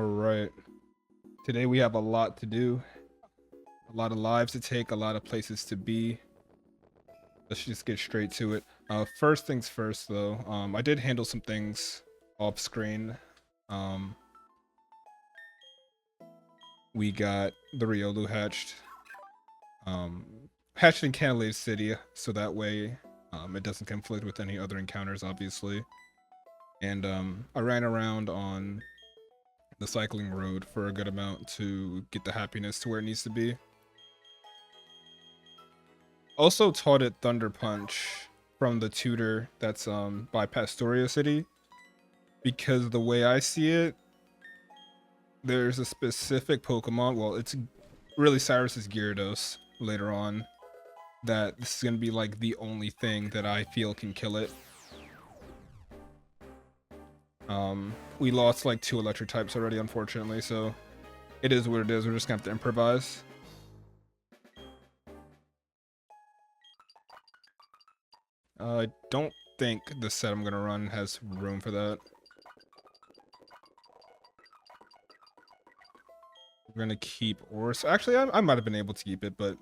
All right. Today we have a lot to do, a lot of lives to take, a lot of places to be. Let's just get straight to it. First things first, though. I did handle some things off screen. Um, we got the Riolu hatched. Hatched in Canalave City, so that way it doesn't conflict with any other encounters, obviously. And I ran around on the cycling road for a good amount to get the happiness to where it needs to be. Also taught it Thunder Punch from the tutor that's by Pastoria City, because the way I see it, there's a specific Pokemon, well, it's really Cyrus's Gyarados later on, that this is gonna be like the only thing that I feel can kill it. We lost like 2 electric types already, unfortunately, so it is what it is. We're just gonna have to improvise. I don't think the set I'm gonna run has room for that. We're gonna keep Aura. Actually, I might have been able to keep it, but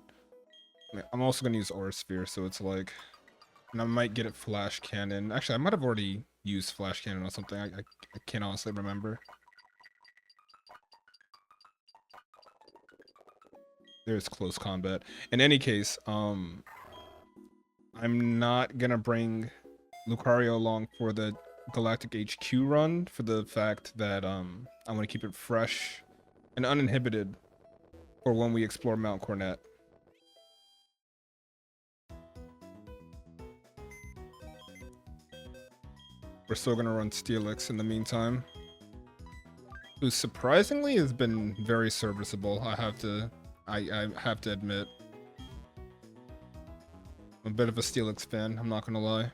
I'm also gonna use Aura Sphere, so it's like, and I might get it Flash Cannon. Actually, I might have already used Flash Cannon or something. I can't honestly remember. There's close combat. In any case, I'm not gonna bring Lucario along for the Galactic HQ run for the fact that I want to keep it fresh and uninhibited for when we explore Mount Cornet. We're still gonna run Steelix in the meantime, who surprisingly has been very serviceable. I have to admit. I'm a bit of a Steelix fan, I'm not gonna lie.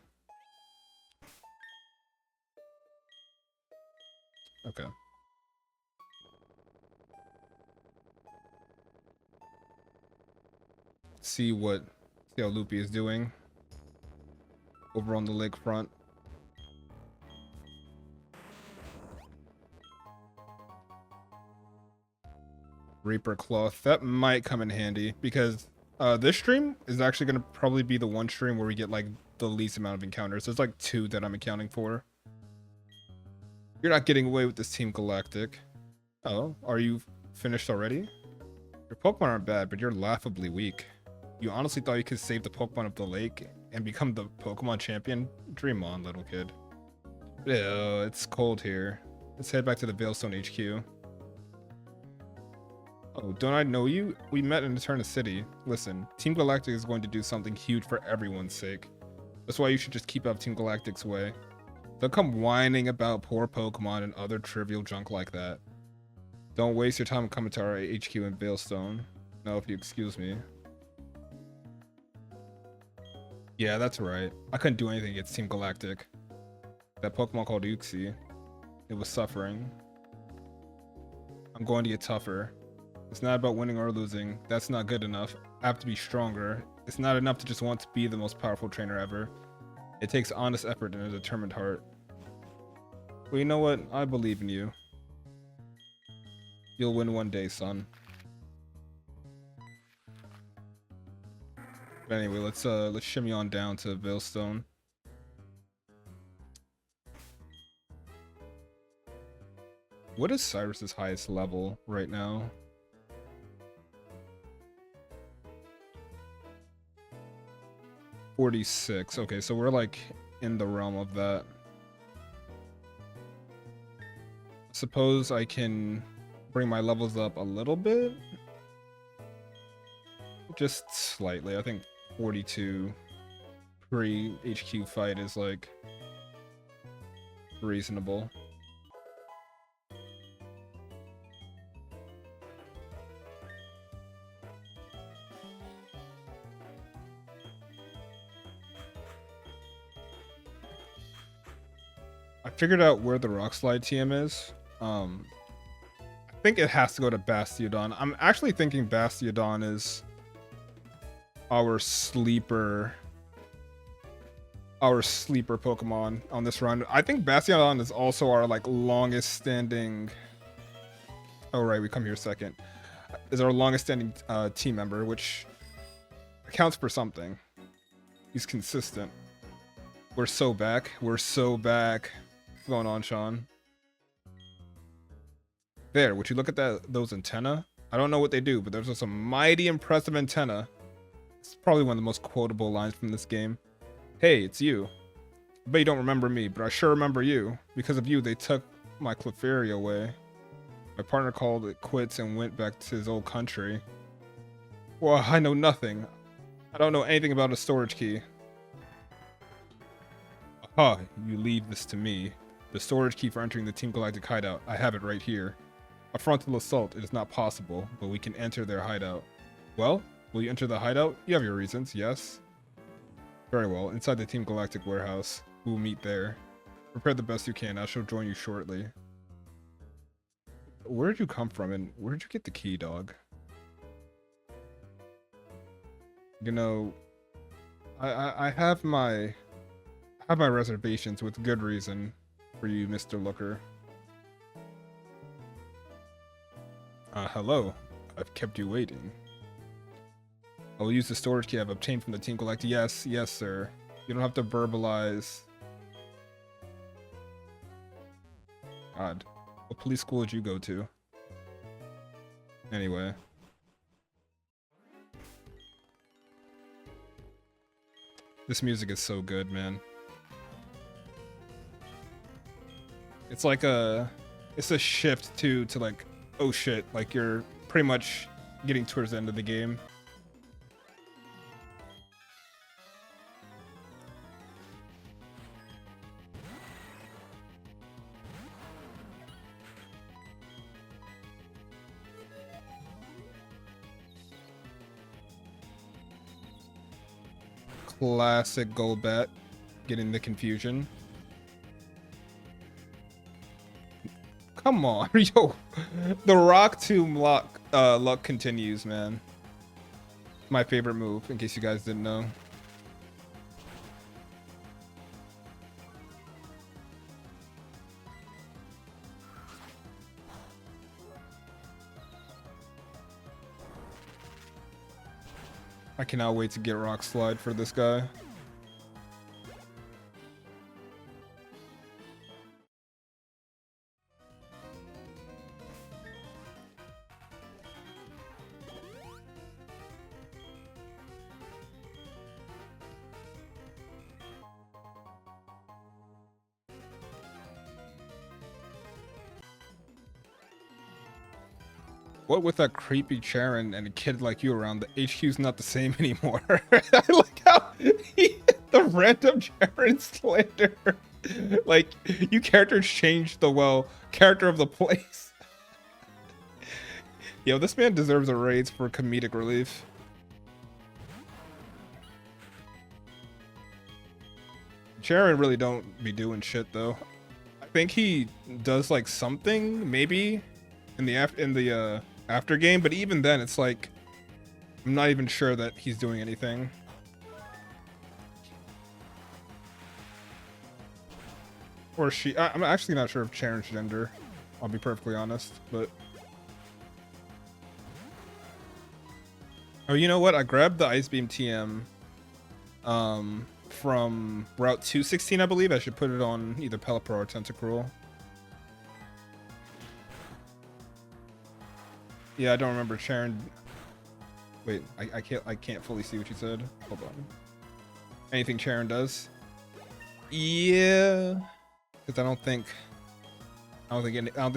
Okay. See how Loopy is doing over on the lakefront. Reaper Cloth, that might come in handy because this stream is actually going to probably be the one stream where we get like the least amount of encounters. There's like 2 that I'm accounting for. You're not getting away with this Team Galactic. Oh, are you finished already? Your Pokemon aren't bad, but you're laughably weak. You honestly thought you could save the Pokemon of the lake and become the Pokemon champion? Dream on, little kid. Ew, it's cold here. Let's head back to the Veilstone HQ. Oh, don't I know you? We met in Eterna City. Listen, Team Galactic is going to do something huge for everyone's sake. That's why you should just keep out of Team Galactic's way. Don't come whining about poor Pokemon and other trivial junk like that. Don't waste your time coming to our HQ in Veilstone. No, if you excuse me. Yeah, that's right. I couldn't do anything against Team Galactic. That Pokemon called Uxie, it was suffering. I'm going to get tougher. It's not about winning or losing. That's not good enough. I have to be stronger. It's not enough to just want to be the most powerful trainer ever. It takes honest effort and a determined heart. Well, you know what? I believe in you. You'll win one day, son. But anyway, let's shimmy on down to Veilstone. What is Cyrus's highest level right now? $46. Okay, so we're like in the realm of that. Suppose I can bring my levels up a little bit. Just slightly. I think 42 pre-HQ fight is like reasonable. I figured out where the Rock Slide TM is. I think it has to go to Bastiodon. I'm actually thinking Bastiodon is our sleeper Pokemon on this run. I think Bastiodon is also our like longest standing Oh, right, we come here second. Is our longest standing team member, which accounts for something. He's consistent. We're so back. We're so back. What's going on, Sean? There, would you look at those antenna? I don't know what they do, but there's some mighty impressive antenna. It's probably one of the most quotable lines from this game. Hey, it's you. I bet you don't remember me, but I sure remember you. Because of you, they took my Clefairy away. My partner called it quits and went back to his old country. Well, I know nothing. I don't know anything about a storage key. Aha, you leave this to me. The storage key for entering the Team Galactic hideout. I have it right here. A frontal assault, it is not possible, but we can enter their hideout. Well, will you enter the hideout? You have your reasons, yes? Very well, inside the Team Galactic warehouse. We will meet there. Prepare the best you can, I shall join you shortly. Where did you come from and where did you get the key, dog? You know, I have my reservations with good reason for you, Mr. Looker. Hello. I've kept you waiting. I will use the storage key I've obtained from the Team Galactic. Yes, yes, sir. You don't have to verbalize. God. What police school did you go to? Anyway. This music is so good, man. It's like it's a shift to like, oh shit, like you're pretty much getting towards the end of the game. Classic Golbat, getting the confusion. Come on, yo, the Rock Tomb luck continues, man. My favorite move, in case you guys didn't know. I cannot wait to get Rock Slide for this guy. What with that creepy Charon and a kid like you around, the HQ's not the same anymore. I like how the random Charon slander. Like, you characters changed the, character of the place. Yo, this man deserves a raise for comedic relief. Charon really don't be doing shit, though. I think he does, like, something, maybe, in the after game, but even then it's like I'm not even sure that he's doing anything. Or she. I'm actually not sure of Charon's gender, I'll be perfectly honest, but oh, you know what, I grabbed the Ice Beam TM from Route 216, I believe. I should put it on either Pelipper or Tentacruel. Yeah, I don't remember Charon. Wait, I can't fully see what you said. Hold on. Anything Charon does? Yeah, because I don't think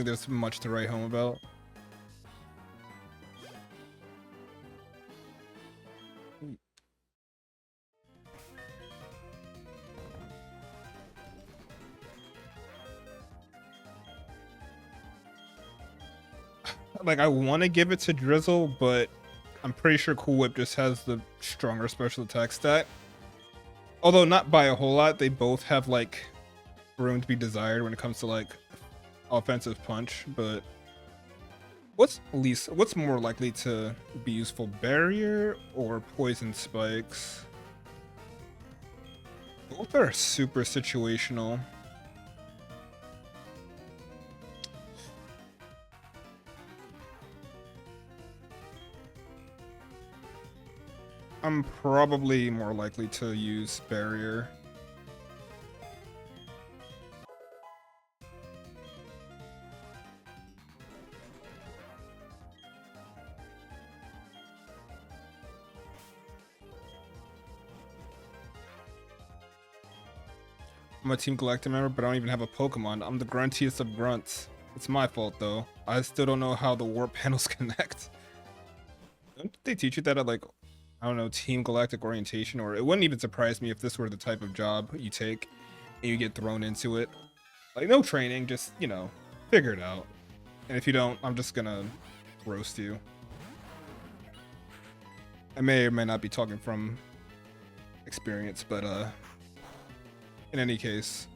there's much to write home about. Like, I want to give it to Drizzle, but I'm pretty sure Cool Whip just has the stronger special attack stat. Although not by a whole lot, they both have like room to be desired when it comes to like offensive punch. But what's more likely to be useful, Barrier or Poison Spikes? Both are super situational. I'm probably more likely to use barrier. I'm a Team Galactic member, but I don't even have a Pokemon. I'm the gruntiest of grunts. It's my fault though. I still don't know how the warp panels connect. Don't they teach you that at like, I don't know, Team Galactic orientation? Or it wouldn't even surprise me if this were the type of job you take and you get thrown into it. Like no training, just, you know, figure it out. And if you don't, I'm just gonna roast you. I may or may not be talking from experience, but in any case.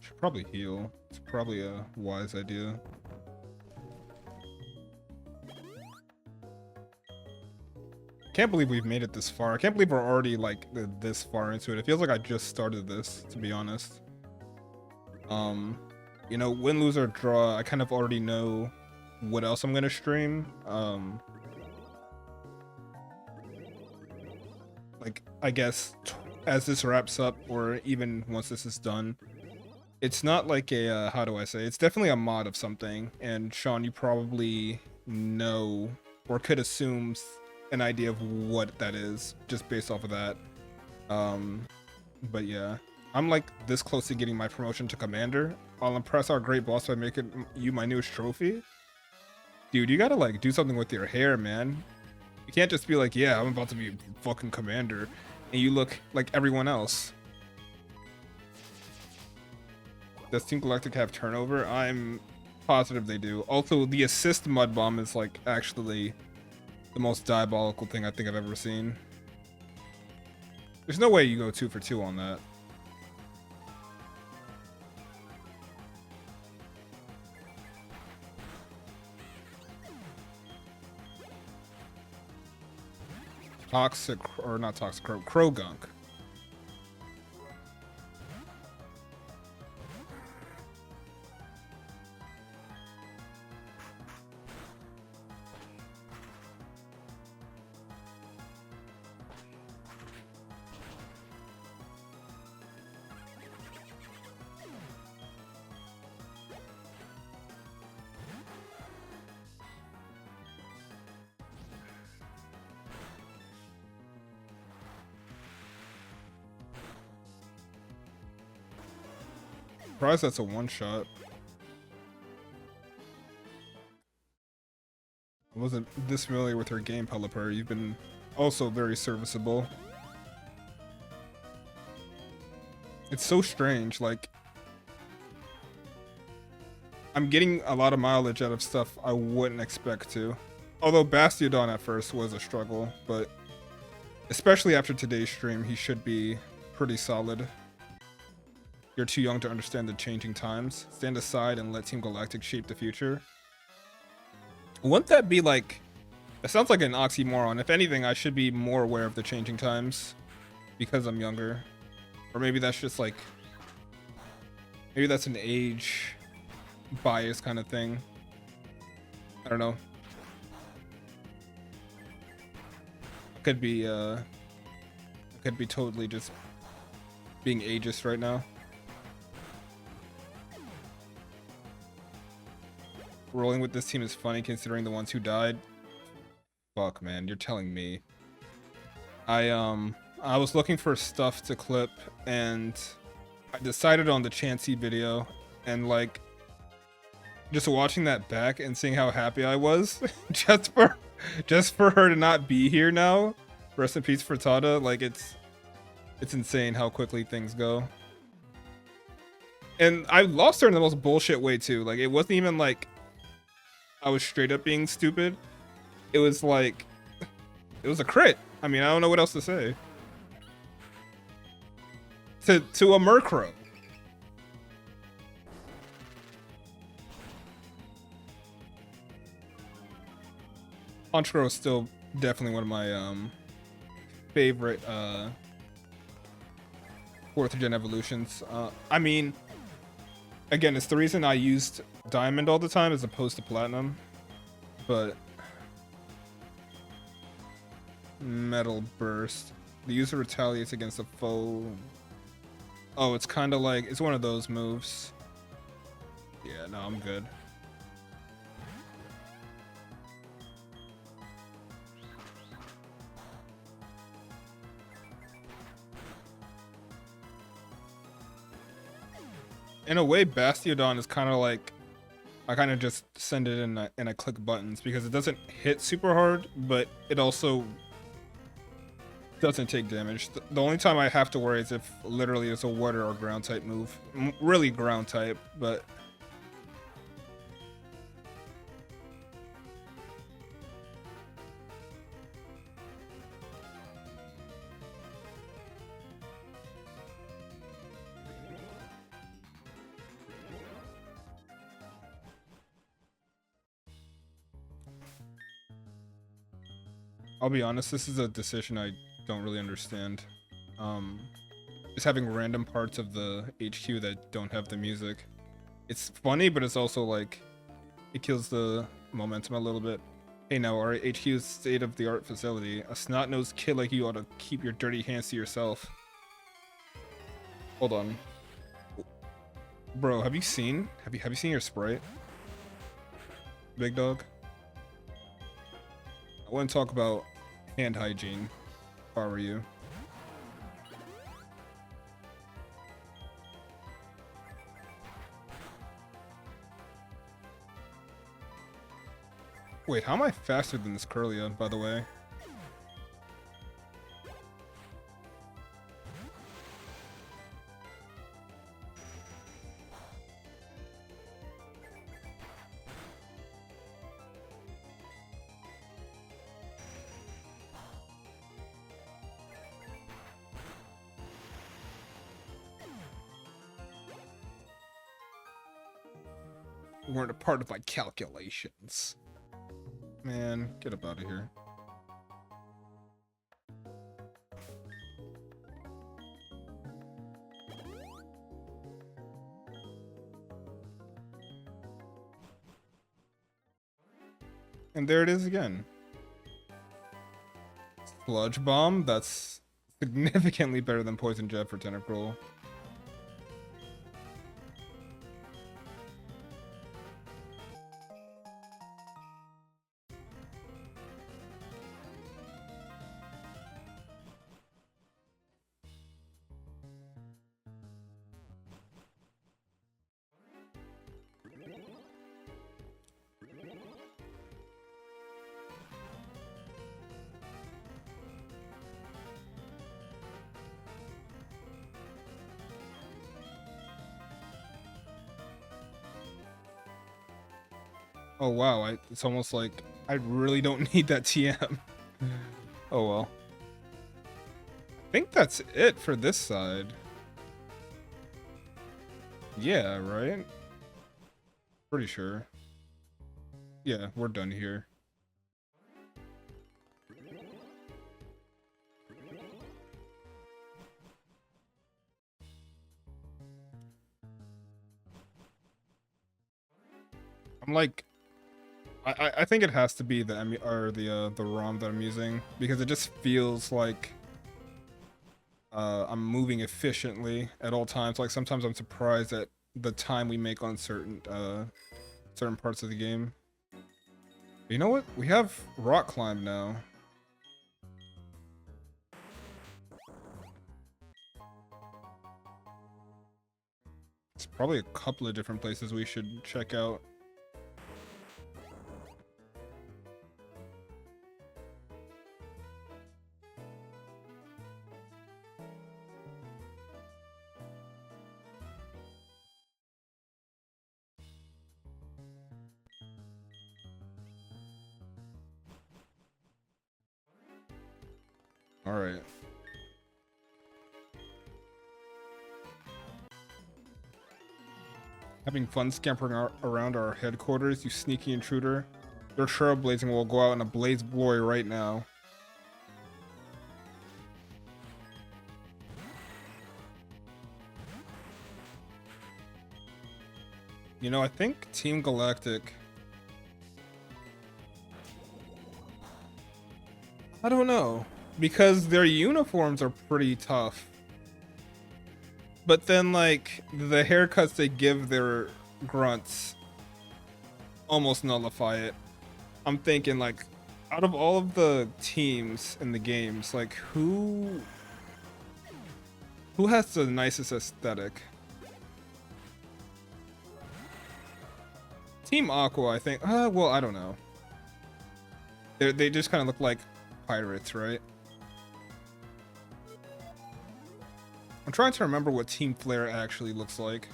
Should probably heal. It's probably a wise idea. Can't believe we've made it this far. I can't believe we're already like this far into it. It feels like I just started this, to be honest. You know, win, lose, or draw, I kind of already know what else I'm gonna stream. Like, I guess as this wraps up, or even once this is done, it's not like a, how do I say? It's definitely a mod of something. And Sean, you probably know or could assume an idea of what that is just based off of that. But yeah, I'm like this close to getting my promotion to commander. I'll impress our great boss by making you my newest trophy. Dude, you gotta like do something with your hair, man. You can't just be like, yeah, I'm about to be fucking commander, and you look like everyone else. Does Team Galactic have turnover? I'm positive they do. Also, the assist mud bomb is like actually the most diabolical thing I think I've ever seen. There's no way you go 2 for 2 on that. Toxic, or not toxic, crow gunk. Surprised that's a one-shot. I wasn't this familiar with her game, Pelipper. You've been also very serviceable. It's so strange, like I'm getting a lot of mileage out of stuff I wouldn't expect to. Although Bastiodon at first was a struggle, but especially after today's stream, he should be pretty solid. You're too young to understand the changing times. Stand aside and let Team Galactic shape the future. Wouldn't that be like... That sounds like an oxymoron. If anything, I should be more aware of the changing times because I'm younger. Or maybe that's just like... Maybe that's an age bias kind of thing. I don't know. I could be totally just being ageist right now. Rolling with this team is funny considering the ones who died. Fuck, man, you're telling me. I was looking for stuff to clip and I decided on the Chansey video, and like just watching that back and seeing how happy I was just for her to not be here now. Rest in peace, Frittata. Like it's insane how quickly things go. And I lost her in the most bullshit way too. Like it wasn't even like I was straight up being stupid. It was like, it was a crit. I mean, I don't know what else to say. To a Murkrow. Honchkrow is still definitely one of my favorite 4th gen evolutions. I mean, again, it's the reason I used Diamond all the time as opposed to Platinum. But Metal Burst. The user retaliates against a foe. Oh, it's kind of like, it's one of those moves. Yeah, no, I'm good. In a way, Bastiodon is kind of like, I kind of just send it in and I click buttons because it doesn't hit super hard, but it also doesn't take damage. The only time I have to worry is if literally it's a water or ground type move. Really ground type, but I'll be honest, this is a decision I don't really understand. Just having random parts of the HQ that don't have the music. It's funny, but it's also like, it kills the momentum a little bit. Hey now, our HQ is state-of-the-art facility. A snot-nosed kid like you ought to keep your dirty hands to yourself. Hold on. Bro, have you seen your sprite? Big dog? I want to talk about hand hygiene, if I were you. Wait, how am I faster than this Curlia, by the way? Weren't a part of my calculations. Man, get up out of here. And there it is again. Sludge Bomb, that's significantly better than Poison Jab for Tentacruel. Oh wow, it's almost like I really don't need that TM. Oh well. I think that's it for this side. Yeah, right? Pretty sure. Yeah, we're done here. I'm like, I think it has to be the ROM that I'm using because it just feels like I'm moving efficiently at all times. Like sometimes I'm surprised at the time we make on certain parts of the game. You know what? We have rock climb now. It's probably a couple of different places we should check out. All right. Having fun scampering around our headquarters, you sneaky intruder. Their trailblazing will go out in a blaze of glory right now. You know, I think Team Galactic... I don't know. Because their uniforms are pretty tough. But then, like, the haircuts they give their grunts almost nullify it. I'm thinking, like, out of all of the teams in the games, like, who has the nicest aesthetic? Team Aqua, I think. Well, I don't know. They just kind of look like pirates, right? I'm trying to remember what Team Flare actually looks like.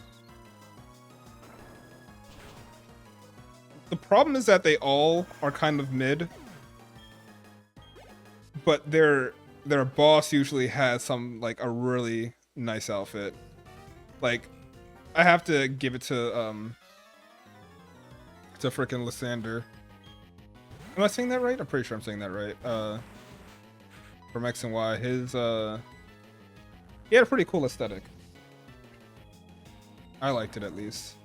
The problem is that they all are kind of mid, but their boss usually has some, like, a really nice outfit. Like, I have to give it to frickin' Lysander. Am I saying that right? I'm pretty sure I'm saying that right. From X and Y, his he had a pretty cool aesthetic. I liked it, at least.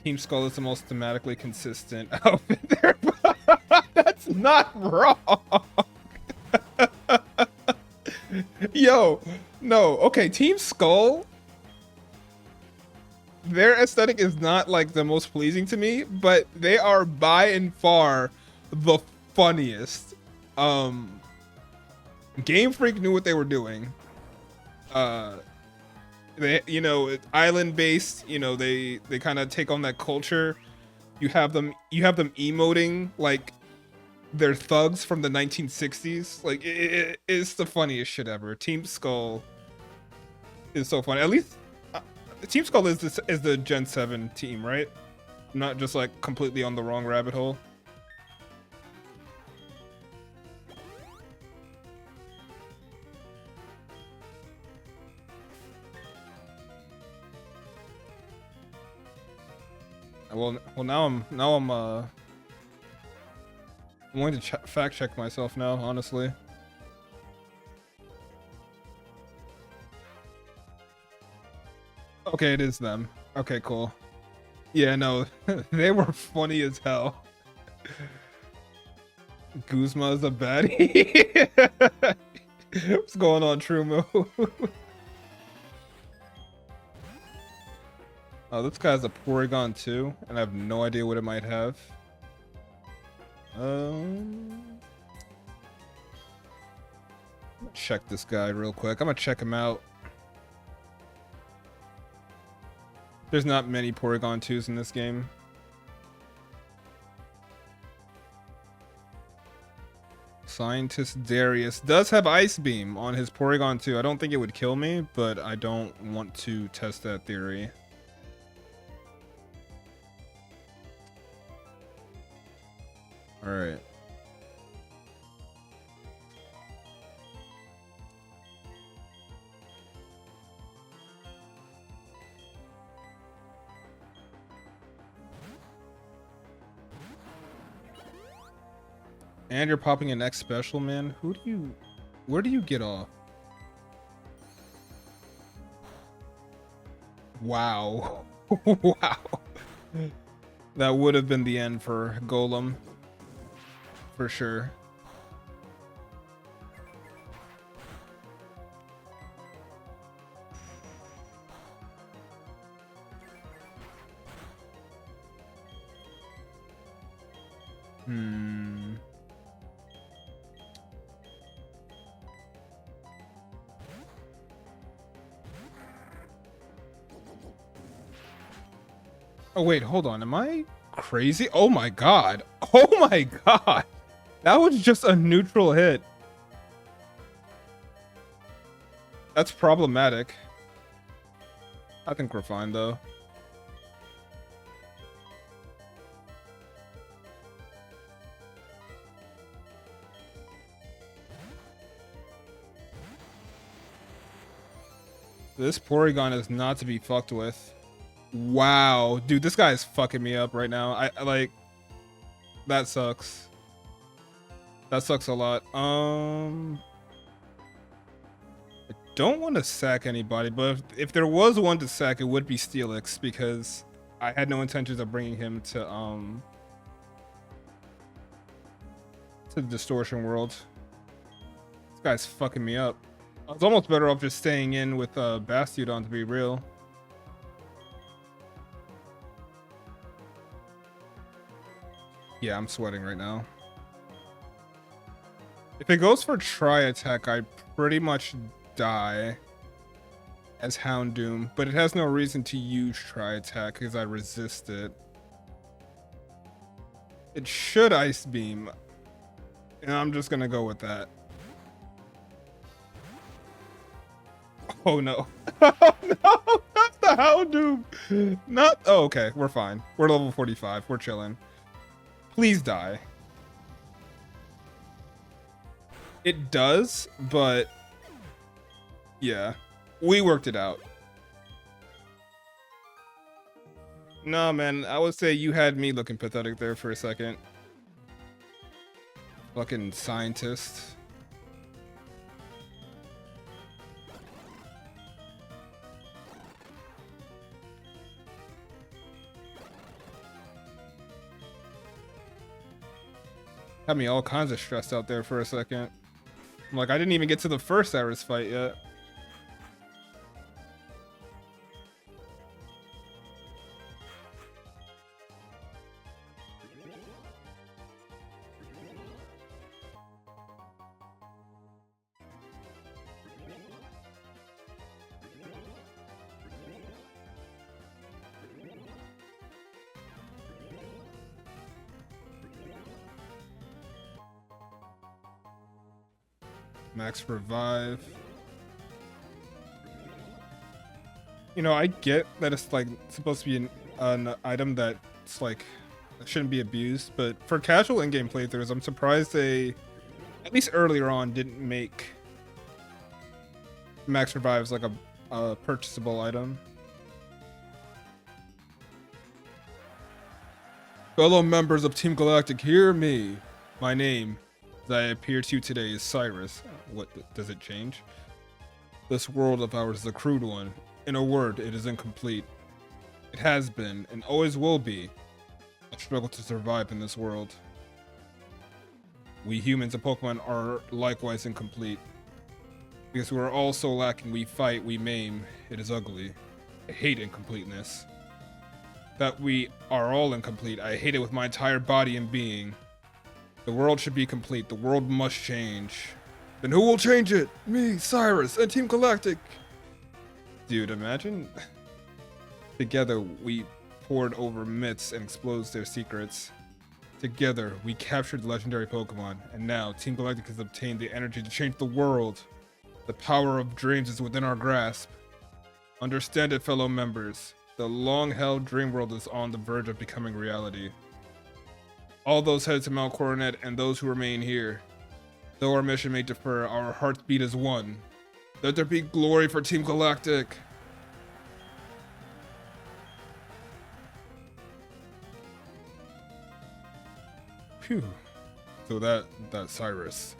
Team Skull is the most thematically consistent outfit there. That's not wrong. Yo, no. Okay, Team Skull, their aesthetic is not, like, the most pleasing to me, but they are by and far the funniest. Game Freak knew what they were doing. They, you know, island based, you know, they kind of take on that culture. You have them emoting like they're thugs from the 1960s. Like, it's the funniest shit ever. Team Skull is so funny. At least Team Skull is the Gen 7 team, right? I'm not just, like, completely on the wrong rabbit hole. Well, now I'm going to fact check myself now, honestly. Okay, it is them. Okay, cool. Yeah, no, they were funny as hell. Guzma is a baddie. What's going on, Trumo? Oh, this guy's a Porygon too, and I have no idea what it might have. Check this guy real quick. I'm gonna check him out. There's not many Porygon 2s in this game. Scientist Darius does have Ice Beam on his Porygon 2. I don't think it would kill me, but I don't want to test that theory. All right. And you're popping an X special, man. Where do you get off? Wow. Wow. That would have been the end for Golem. For sure. Oh wait, hold on. Am I crazy? Oh my god. Oh my god. That was just a neutral hit. That's problematic. I think we're fine though. This Porygon is not to be fucked with. Wow, dude, this guy is fucking me up right now. I like that sucks. That sucks a lot. I don't want to sack anybody, but if there was one to sack, it would be Steelix because I had no intentions of bringing him to the distortion world. This guy's fucking me up. I was almost better off just staying in with Bastiodon, to be real. Yeah, I'm sweating right now. If it goes for Tri-Attack, I pretty much die as Houndoom, but it has no reason to use Tri-Attack because I resist it. It should Ice Beam, and I'm just gonna go with that. Oh no. Oh no, not the Houndoom. Not, oh, okay, we're fine. We're level 45, we're chilling. Please die. It does, but yeah, we worked it out. No, man, I would say you had me looking pathetic there for a second. Fucking scientist. Had me all kinds of stressed out there for a second. I'm like, I didn't even get to the first Cyrus fight yet. Max revive. You know, I get that it's like supposed to be an item that's like that shouldn't be abused, but for casual in-game playthroughs, I'm surprised they, at least earlier on, didn't make Max revives like a purchasable item. Fellow members of Team Galactic, hear me. My name that I appear to you today is Cyrus. What does it change? This world of ours is a crude one. In a word, it is incomplete. It has been, and always will be, a struggle to survive in this world. We humans and Pokemon are likewise incomplete. Because we are all so lacking, we fight, we maim. It is ugly. I hate incompleteness. That we are all incomplete, I hate it with my entire body and being. The world should be complete. The world must change. Then who will change it? Me, Cyrus, and Team Galactic. Dude, imagine. Together, we poured over myths and exposed their secrets. Together, we captured legendary Pokemon. And now, Team Galactic has obtained the energy to change the world. The power of dreams is within our grasp. Understand it, fellow members. The long-held dream world is on the verge of becoming reality. All those headed to Mount Coronet and those who remain here. Though our mission may differ, our hearts beat as one. Let there be glory for Team Galactic. Phew. So that Cyrus,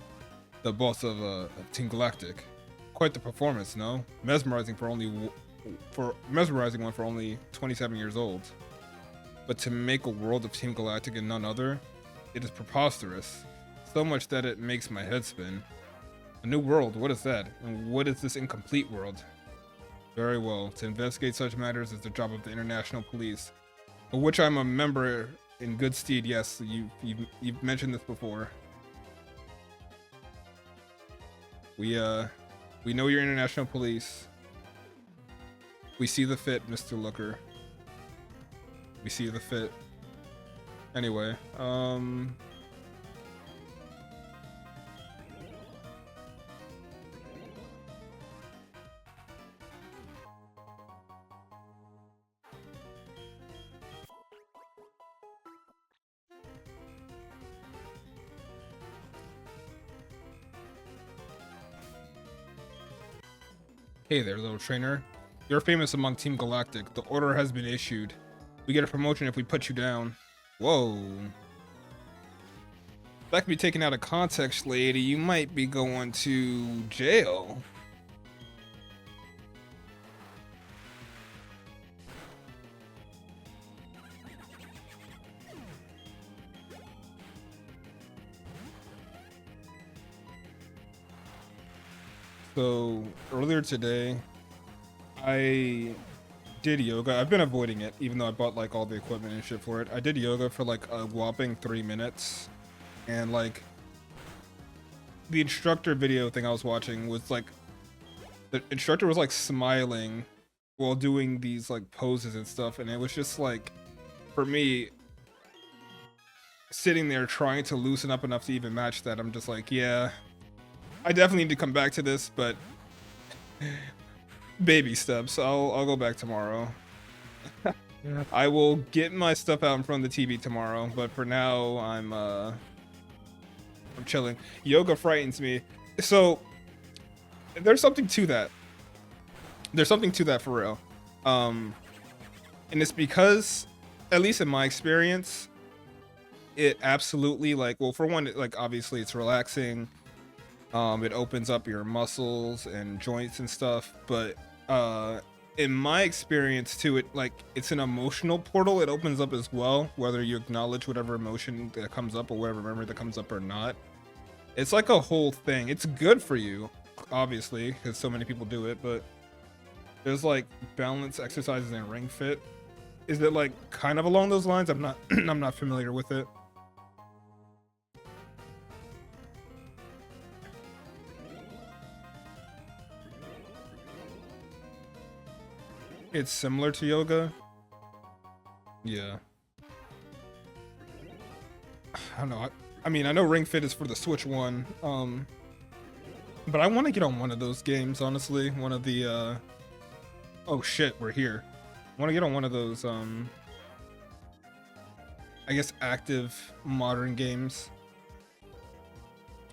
the boss of Team Galactic, quite the performance, no? Mesmerizing one for only 27 years old. But to make a world of Team Galactic and none other, it is preposterous. So much that it makes my head spin. A new world, what is that? And what is this incomplete world? Very well, to investigate such matters is the job of the International Police, of which I'm a member in good stead. Yes, you've mentioned this before. We know you're International Police. We see the fit, Mr. Looker. We see the fit. Anyway, hey there, little trainer. You're famous among Team Galactic. The order has been issued. We get a promotion if we put you down. Whoa. That could be taken out of context, lady. You might be going to jail. So earlier today, I did yoga. I've been avoiding it, even though I bought like all the equipment and shit for it. I did yoga for like a whopping 3 minutes, and like the instructor video thing I was watching was like the instructor was like smiling while doing these like poses and stuff, and it was just like, for me, sitting there trying to loosen up enough to even match that, I'm just like, yeah, I definitely need to come back to this, but baby steps. I'll go back tomorrow. Yeah. I will get my stuff out in front of the TV tomorrow, but for now I'm chilling. Yoga frightens me. So there's something to that. There's something to that for real. And it's because, at least in my experience, it absolutely, like, well, for one, like, obviously it's relaxing. It opens up your muscles and joints and stuff, but in my experience too, it's an emotional portal. It opens up as well, whether you acknowledge whatever emotion that comes up or whatever memory that comes up or not. It's like a whole thing. It's good for you, obviously, because so many people do it, but there's like balance exercises in Ring Fit. Is it like kind of along those lines? I'm not I'm not familiar with it. It's similar to yoga. Yeah. I don't know. I mean, I know Ring Fit is for the Switch one. But I want to get on one of those games, honestly. One of the, oh shit, we're here. I want to get on one of those, I guess, active modern games.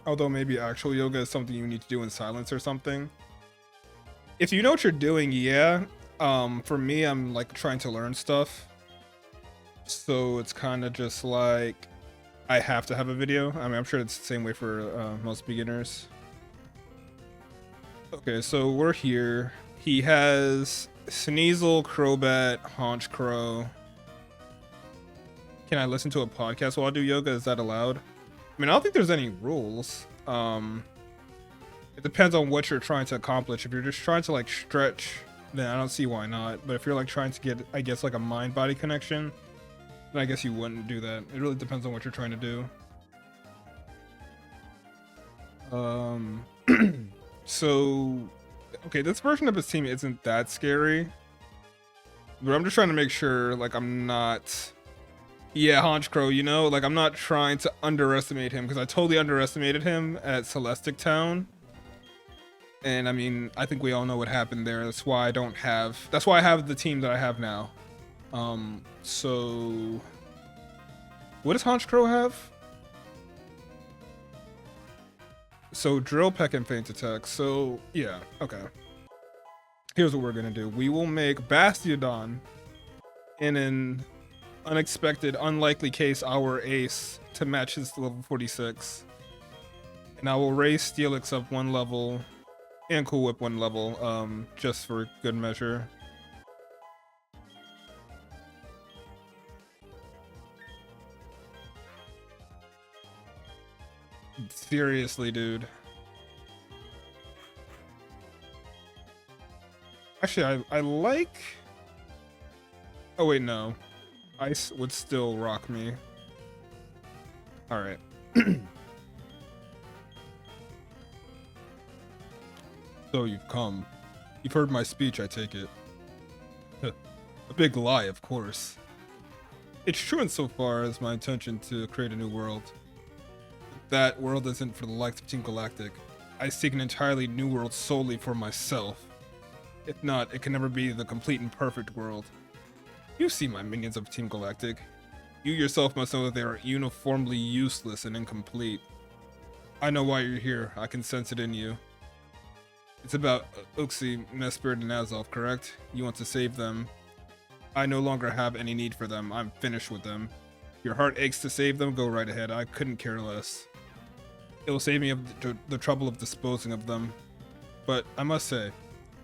Although maybe actual yoga is something you need to do in silence or something. If you know what you're doing, yeah. For me, I'm like trying to learn stuff, so it's kind of just like I have to have a video. I mean, I'm sure it's the same way for most beginners. Okay, so we're here. He has Sneasel, Crobat, Haunch Crow. Can I listen to a podcast while I do yoga? Is that allowed? I mean, I don't think there's any rules. It depends on what you're trying to accomplish. If you're just trying to like stretch, then I don't see why not. But if you're like trying to get, I guess, like a mind-body connection, then I guess you wouldn't do that. It really depends on what you're trying to do. So, okay, this version of his team isn't that scary, but I'm just trying to make sure, like, I'm not, yeah, Haunch Crow, you know, like, I'm not trying to underestimate him, because I totally underestimated him at Celestic Town. And I mean, I think we all know what happened there. That's why I have the team that I have now. So what does Haunch Crow have? So Drill, Peck, and Feint Attack. So yeah, okay. Here's what we're gonna do. We will make Bastiodon in an unexpected, unlikely case our ace to match his level 46. And I will raise Steelix up 1 level and Cool Whip 1 level, just for good measure. Seriously, dude. Actually, I like... Oh wait, no. Ice would still rock me. Alright. So you've come. You've heard my speech, I take it. A big lie, of course. It's true insofar as my intention to create a new world. That world isn't for the likes of Team Galactic. I seek an entirely new world solely for myself. If not, it can never be the complete and perfect world. You see my minions of Team Galactic. You yourself must know that they are uniformly useless and incomplete. I know why you're here. I can sense it in you. It's about Uxie, Mesprit, and Azov, correct? You want to save them. I no longer have any need for them. I'm finished with them. Your heart aches to save them, go right ahead. I couldn't care less. It will save me of the trouble of disposing of them. But I must say,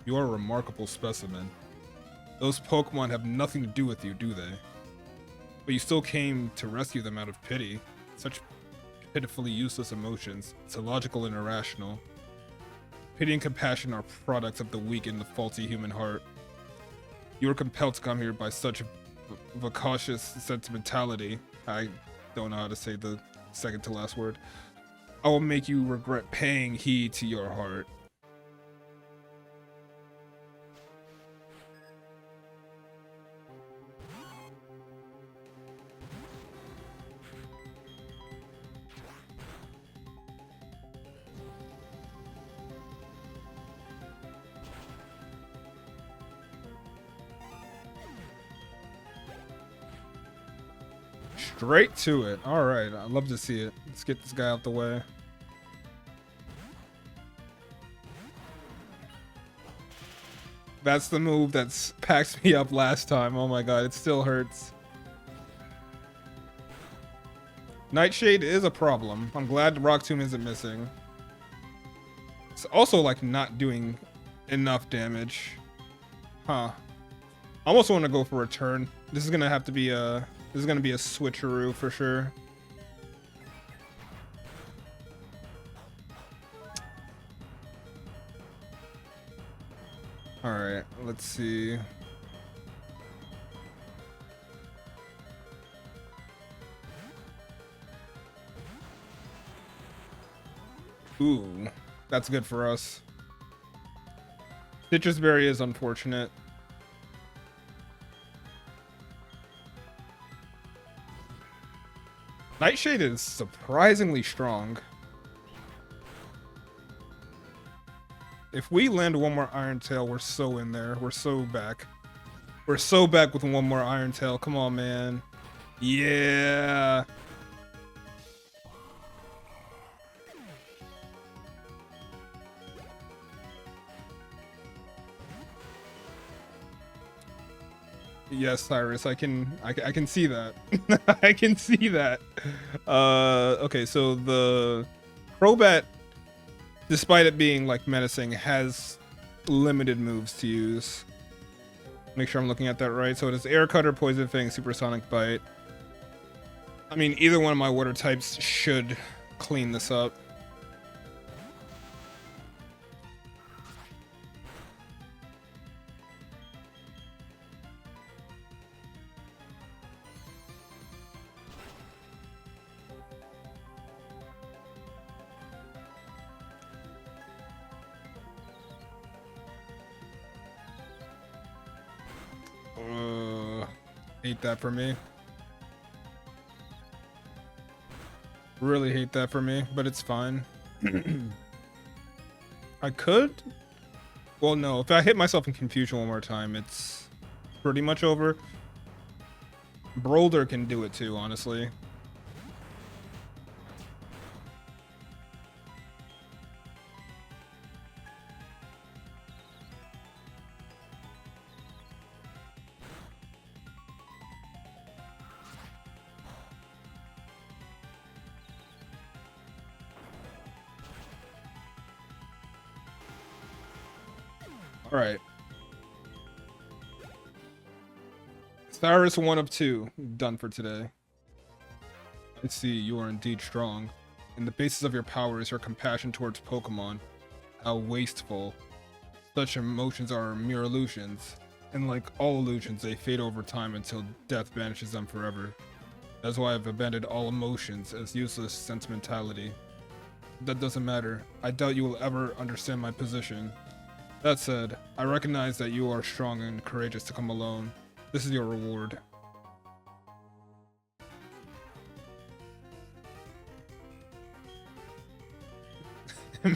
you are a remarkable specimen. Those Pokemon have nothing to do with you, do they? But you still came to rescue them out of pity. Such pitifully useless emotions. It's illogical and irrational. Pity and compassion are products of the weak and the faulty human heart. You were compelled to come here by such vacacious sentimentality. I don't know how to say the second to last word. I will make you regret paying heed to your heart. Straight to it. All right, I'd love to see it. Let's get this guy out the way. That's the move that's packed me up last time. Oh my god, it still hurts. Nightshade is a problem. I'm glad Rock Tomb isn't missing. It's also like not doing enough damage. Huh. I almost want to go for a turn. This is gonna have to be a switcheroo for sure. All right, let's see. Ooh, that's good for us. Citrus Berry is unfortunate. Nightshade is surprisingly strong. If we land one more Iron Tail, we're so in there. We're so back. We're so back with one more Iron Tail. Come on, man. Yeah. Yes, Cyrus, I can see that. I can see that. Okay, so the Crobat, despite it being like menacing, has limited moves to use. Make sure I'm looking at that right. So it is Air Cutter, Poison Fang, Supersonic Bite. I mean, either one of my water types should clean this up. Hate that for me. Really hate that for me, but it's fine. I could? Well, no. If I hit myself in confusion one more time, it's pretty much over. Brolder can do it too, honestly. All right. Cyrus 1 of 2, done for today. I see you are indeed strong. And the basis of your power is your compassion towards Pokemon. How wasteful. Such emotions are mere illusions. And like all illusions, they fade over time until death banishes them forever. That's why I've abandoned all emotions as useless sentimentality. That doesn't matter. I doubt you will ever understand my position. That said, I recognize that you are strong and courageous to come alone. This is your reward.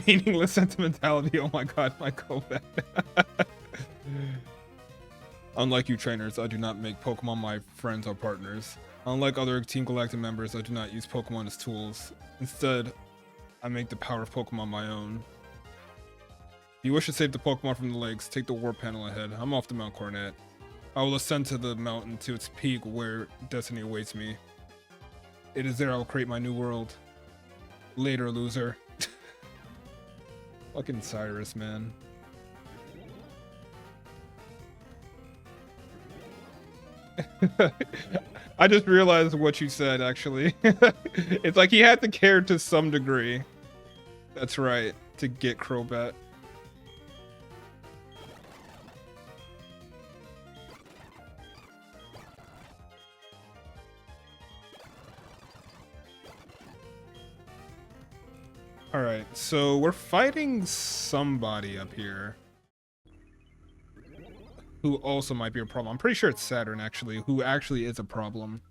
Meaningless sentimentality, oh my god, my Kovac. Unlike you trainers, I do not make Pokemon my friends or partners. Unlike other Team Galactic members, I do not use Pokemon as tools. Instead, I make the power of Pokemon my own. If you wish to save the Pokemon from the lakes, take the warp panel ahead. I'm off to Mount Coronet. I will ascend to the mountain to its peak where destiny awaits me. It is there I will create my new world. Later, loser. Fucking Cyrus, man. I just realized what you said, actually. It's like he had to care to some degree. That's right, to get Crobat. Alright, so we're fighting somebody up here who also might be a problem. I'm pretty sure it's Saturn, actually, who actually is a problem.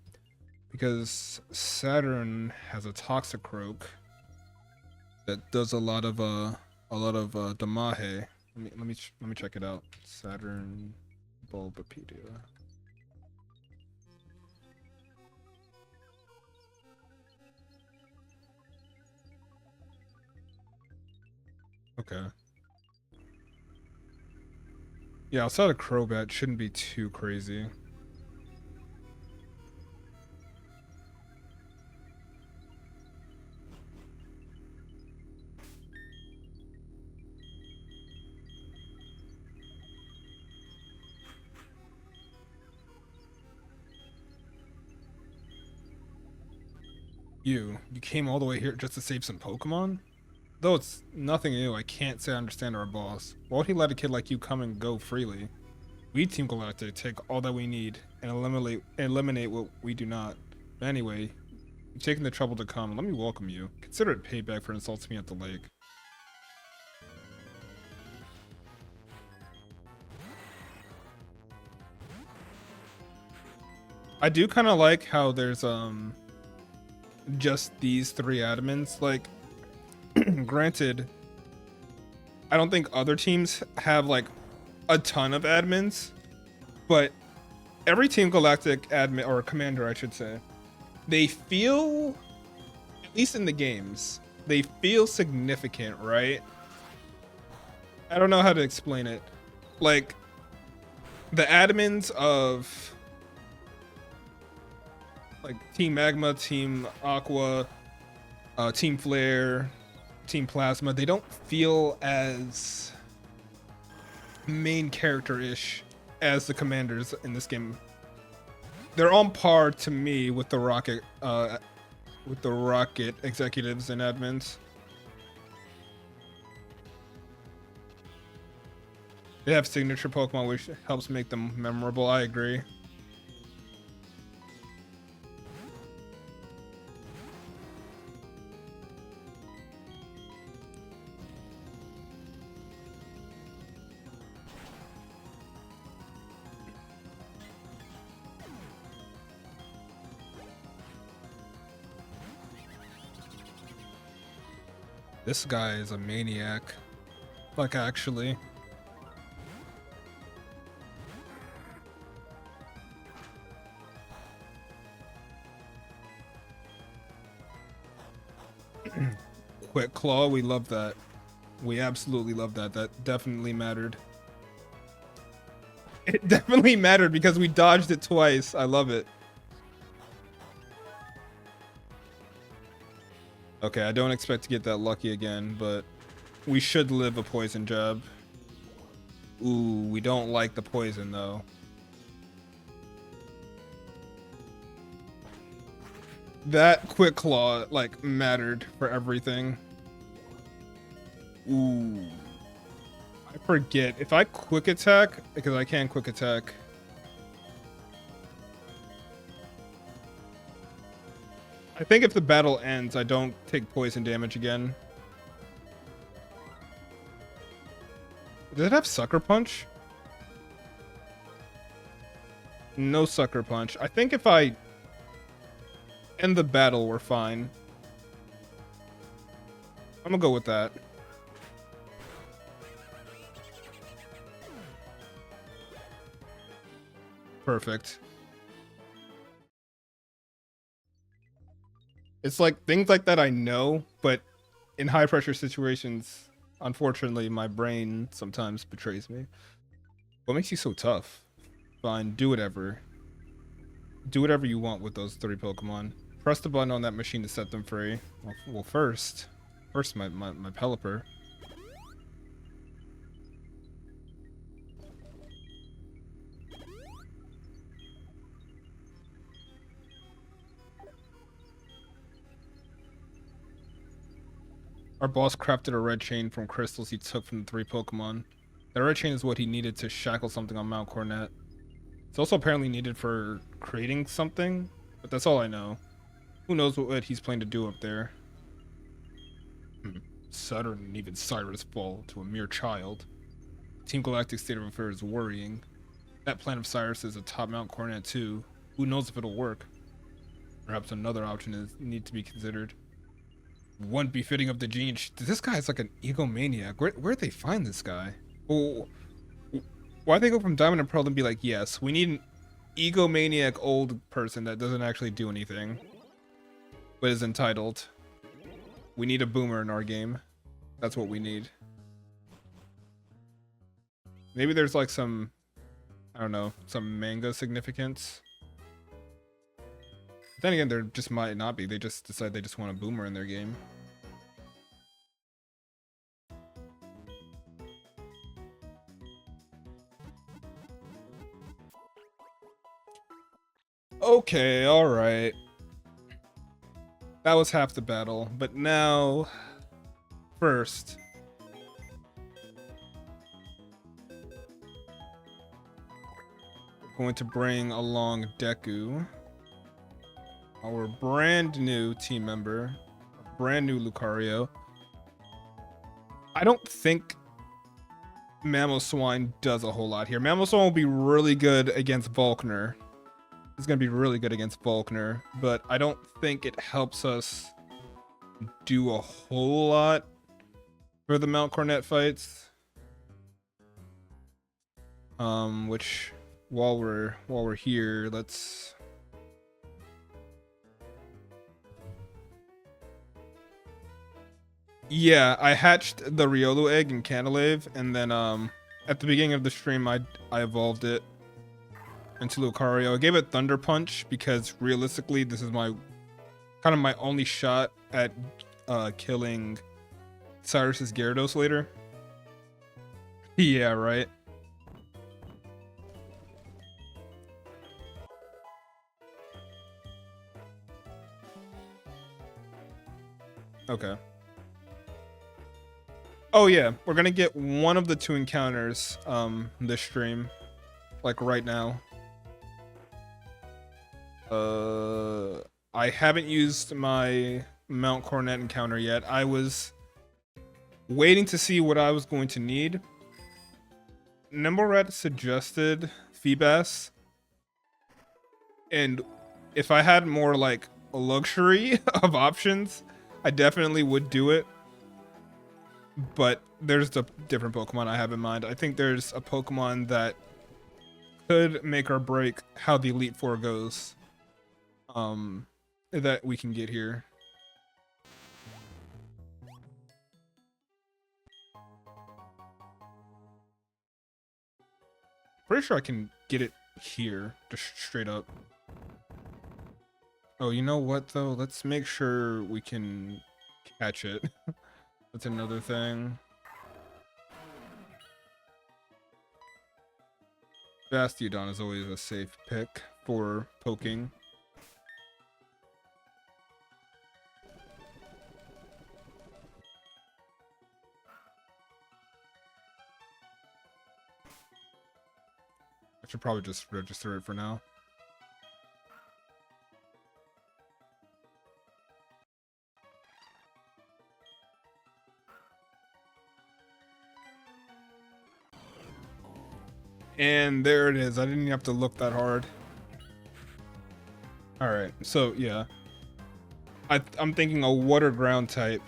Because Saturn has a Toxicroak that does a lot of Damahe. Let me check it out. Saturn Bulbapedia. Okay. Yeah, outside of Crobat, shouldn't be too crazy. You came all the way here just to save some Pokemon? Though it's nothing new, I can't say I understand our boss. Why would he let a kid like you come and go freely? We Team Galactic take all that we need and eliminate what we do not. But anyway, you've taken the trouble to come. Let me welcome you. Consider it payback for insulting me at the lake. I do kind of like how there's just these 3 admins. Like, granted, I don't think other teams have like a ton of admins, but every Team Galactic admin, or commander I should say, they feel, at least in the games, they feel significant, right? I don't know how to explain it. Like, the admins of like Team Magma, Team Aqua, Team Flare, Team Plasma, they don't feel as main character-ish as the commanders in this game. They're on par to me with the Rocket executives and admins. They have signature Pokemon, which helps make them memorable. I agree. This guy is a maniac. Like, actually. Quick Claw, we love that. We absolutely love that. That definitely mattered. It definitely mattered because we dodged it twice. I love it. Okay, I don't expect to get that lucky again, but we should live a poison jab. Ooh, we don't like the poison though. That Quick Claw, like, mattered for everything. Ooh. I forget. If I quick attack, because I can quick attack. I think if the battle ends, I don't take poison damage again. Does it have Sucker Punch? No Sucker Punch. I think if I end the battle, we're fine. I'm gonna go with that. Perfect. It's like things like that I know, but in high pressure situations, Unfortunately, my brain sometimes betrays me. What makes you so tough? Fine, do whatever. Do whatever you want with those 3 Pokemon. Press the button on that machine to set them free. Well, first my Pelipper. Our boss crafted a red chain from crystals he took from the 3 Pokemon. The red chain is what he needed to shackle something on Mount Cornet. It's also apparently needed for creating something, but that's all I know. Who knows what he's planning to do up there. Saturn and even Cyrus fall to a mere child. Team Galactic's state of affairs is worrying. That plan of Cyrus is atop Mount Cornet too. Who knows if it'll work? Perhaps another option is need to be considered. Wouldn't be fitting of the gene. This guy's like an egomaniac. Where'd they find this guy? Oh, why'd they go from Diamond and Pearl and be like, yes, we need an egomaniac old person that doesn't actually do anything, but is entitled. We need a boomer in our game. That's what we need. Maybe there's like some, I don't know, some manga significance. But then again, there just might not be. They just decide they just want a boomer in their game. Okay, alright. That was half the battle, but now, first, we're going to bring along Deku, our brand new team member, brand new Lucario. I don't think Mamoswine does a whole lot here. Mamoswine will be really good against Volkner. It's going to be really good against Volkner, but I don't think it helps us do a whole lot for the Mount Cornet fights. Which while we're here, let's yeah, I hatched the Riolu egg in Canalave, and then at the beginning of the stream I evolved it into Lucario. I gave it Thunder Punch because realistically this is my kind of my only shot at killing Cyrus's Gyarados later. Yeah, right. Okay. Oh yeah, we're gonna get one of the 2 encounters this stream, like right now. I haven't used my Mount Cornet encounter yet. I was waiting to see what I was going to need. Nimblerat suggested Feebas, and if I had more like a luxury of options, I definitely would do it. But there's a different Pokemon I have in mind. I think there's a Pokemon that could make or break how the Elite Four goes. That we can get here. Pretty sure I can get it here, just straight up. Oh, you know what though? Let's make sure we can catch it. That's another thing. Bastiodon is always a safe pick for poking. I should probably just register it for now. And there it is. I didn't even have to look that hard. Alright, so yeah. I'm thinking a water ground type.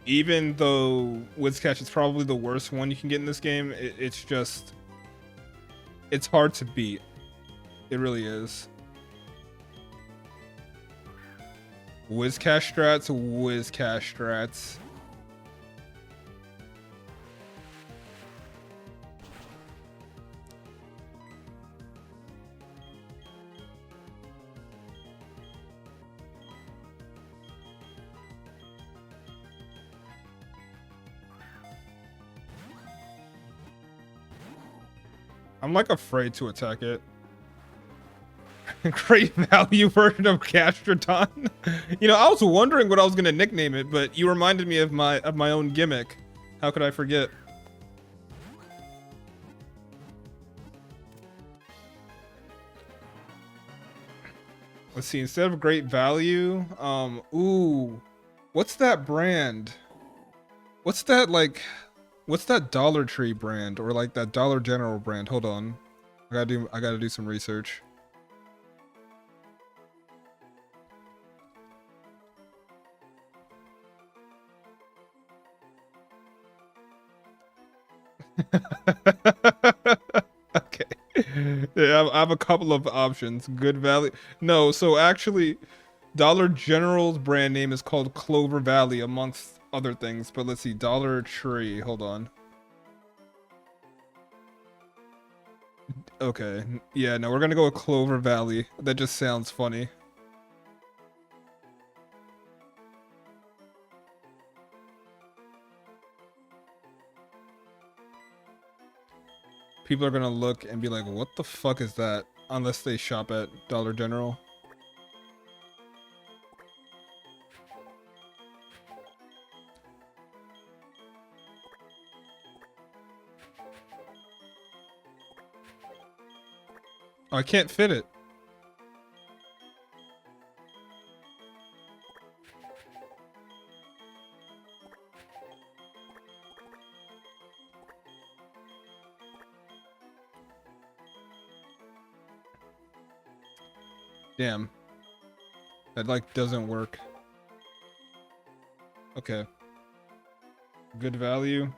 Even though Whiscash is probably the worst one you can get in this game, it's just... it's hard to beat. It really is. Whiscash strats, Whiscash strats. I'm like afraid to attack it. Great value version of Gastrodon. You know, I was wondering what I was gonna nickname it, but you reminded me of my own gimmick. How could I forget? Let's see, instead of great value, ooh, what's that brand? What's that like, what's that Dollar Tree brand or like that Dollar General brand? Hold on. I gotta do some research. Okay. Yeah, I have a couple of options. Good value. No, so actually, Dollar General's brand name is called Clover Valley, amongst other things. But let's see, Dollar Tree. Hold on. Okay. Yeah, no, we're gonna go with Clover Valley. That just sounds funny. People are gonna look and be like, what the fuck is that? Unless they shop at Dollar General. Oh, I can't fit it. Damn. That like doesn't work. Okay. Good value.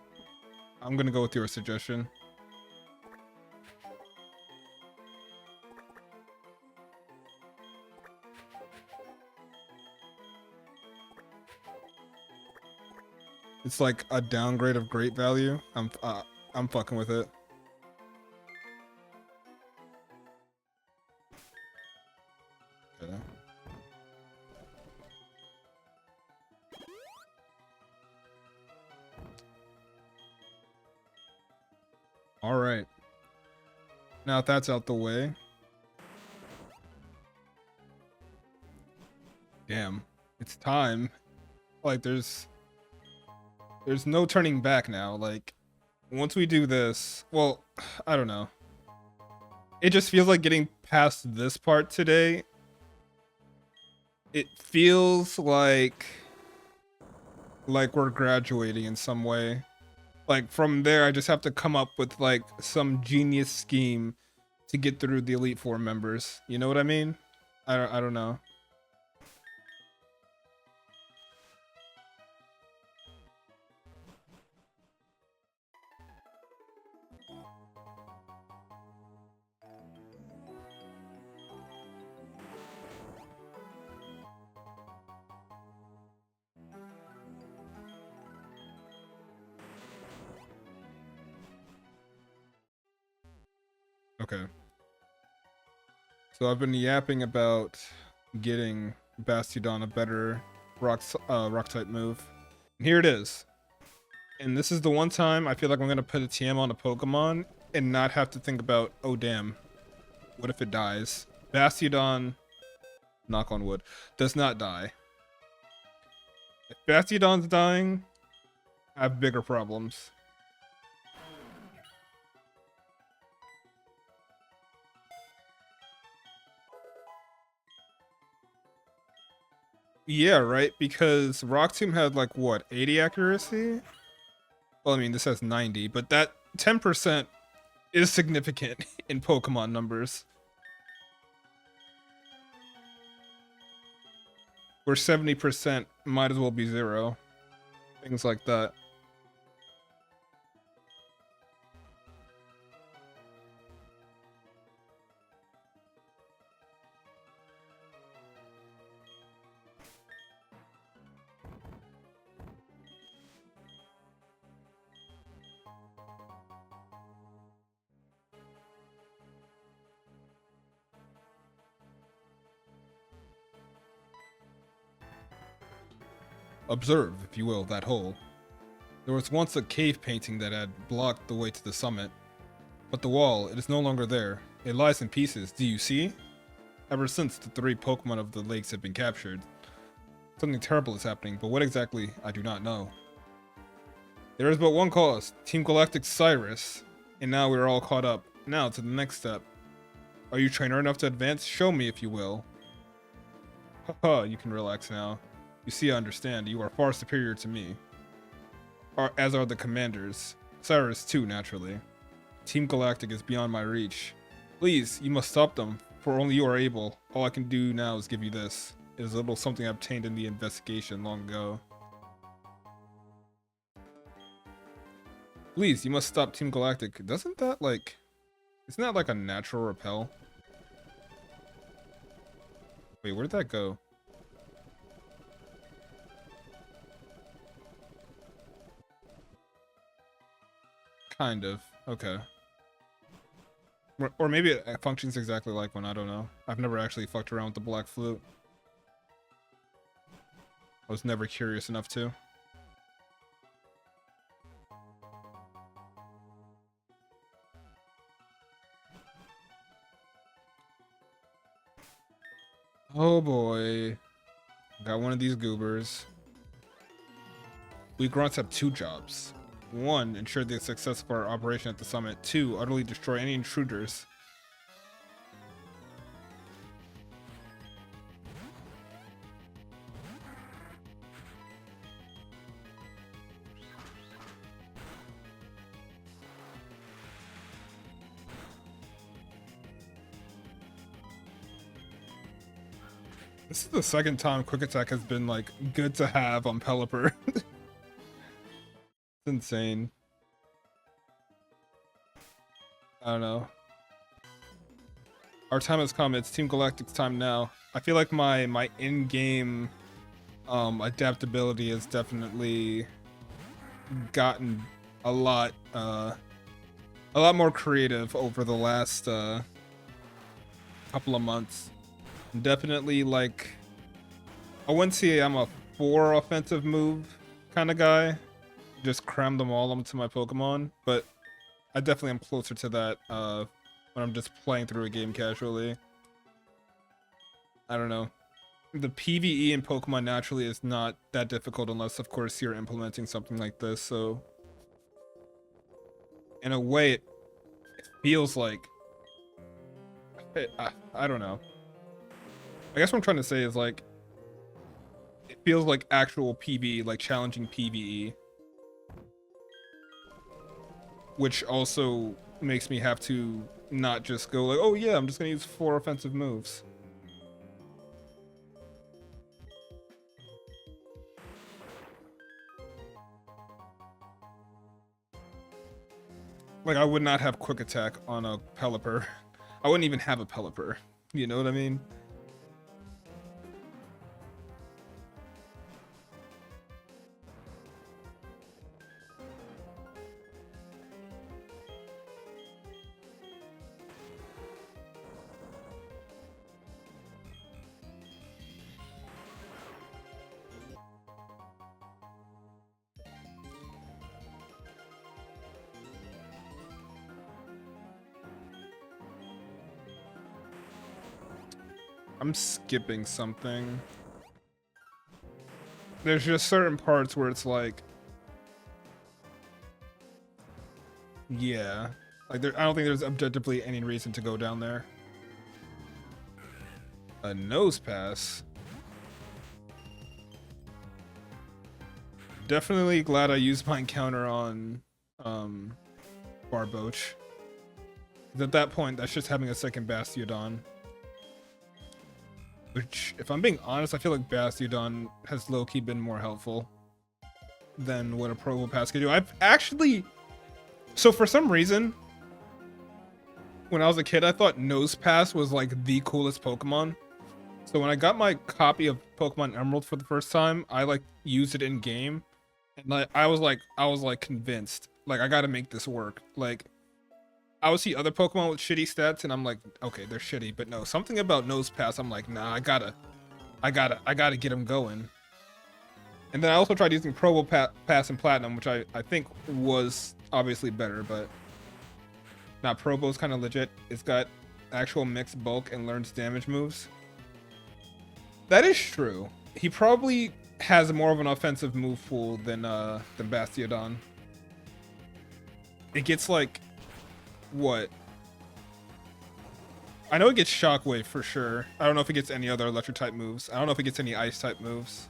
I'm gonna go with your suggestion. It's like a downgrade of great value. I'm fucking with it. Okay. All right. Now if that's out the way. Damn. It's time. Like there's no turning back now. Like once we do this, well, I don't know. It just feels like getting past this part today. It feels like we're graduating in some way. Like from there, I just have to come up with like some genius scheme to get through the Elite Four members. You know what I mean? I don't know. Okay. So I've been yapping about getting Bastiodon a better rock type move. And here it is. And this is the one time I feel like I'm gonna put a TM on a Pokemon and not have to think about, oh damn, what if it dies? Bastiodon, knock on wood, does not die. If Bastiodon's dying, I have bigger problems. Yeah, right? Because Rock Tomb had like what, 80 accuracy? Well, I mean, this has 90, but that 10% is significant in Pokemon numbers. Where 70% might as well be 0. Things like that. Observe, if you will, that hole. There was once a cave painting that had blocked the way to the summit. But the wall, it is no longer there. It lies in pieces. Do you see? Ever since the 3 Pokemon of the lakes have been captured, something terrible is happening, but what exactly, I do not know. There is but one cause, Team Galactic Cyrus, and now we are all caught up. Now to the next step. Are you trainer enough to advance? Show me if you will. Haha, you can relax now. You see, I understand. You are far superior to me. As are the commanders. Cyrus too, naturally. Team Galactic is beyond my reach. Please, you must stop them, for only you are able. All I can do now is give you this. It is a little something I obtained in the investigation long ago. Please, you must stop Team Galactic. Doesn't that like... Isn't that like a natural repel? Wait, where did that go? Kind of. Okay. Or maybe it functions exactly like one, I don't know. I've never actually fucked around with the Black Flute. I was never curious enough to. Oh boy. Got one of these goobers. We grunts have 2 jobs. 1, ensure the success of our operation at the summit. 2, utterly destroy any intruders. This is the second time Quick Attack has been like good to have on Pelipper. It's insane. I don't know. Our time has come. It's Team Galactic's time now. I feel like my in-game adaptability has definitely gotten a lot more creative over the last couple of months. Definitely, like, I wouldn't say I'm a 4 offensive move kind of guy. Just cram them all onto my Pokemon, but I definitely am closer to that when I'm just playing through a game casually. I don't know. The PvE in Pokemon naturally is not that difficult unless, of course, you're implementing something like this, so... In a way, it feels like... I don't know. I guess what I'm trying to say is, like, it feels like actual PvE, like challenging PvE. Which also makes me have to not just go like, oh yeah, I'm just gonna use 4 offensive moves. Like, I would not have Quick Attack on a Pelipper. I wouldn't even have a Pelipper. You know what I mean? I'm skipping something. There's just certain parts where it's like, yeah, like I don't think there's objectively any reason to go down there. A nose pass. Definitely glad I used my encounter on Barboach. At that point, that's just having a second Bastiodon. Which, if I'm being honest, I feel like Bastiodon has low-key been more helpful than what a Probopass could do. I've actually... So for some reason, when I was a kid, I thought Nosepass was like the coolest Pokemon. So when I got my copy of Pokemon Emerald for the first time, I like used it in game. And like I was like convinced. Like, I gotta make this work. Like, I would see other Pokemon with shitty stats, and I'm like, okay, they're shitty, but no, something about Nosepass, I'm like, nah, I gotta get them going. And then I also tried using Probopass and Platinum, which I think was obviously better, but Now Probo's kind of legit. It's got actual mixed bulk and learns damage moves. That is true. He probably has more of an offensive move pool than Bastiodon. It gets like what? I know it gets Shockwave for sure. I don't know if it gets any other electric type moves. I don't know if it gets any ice type moves.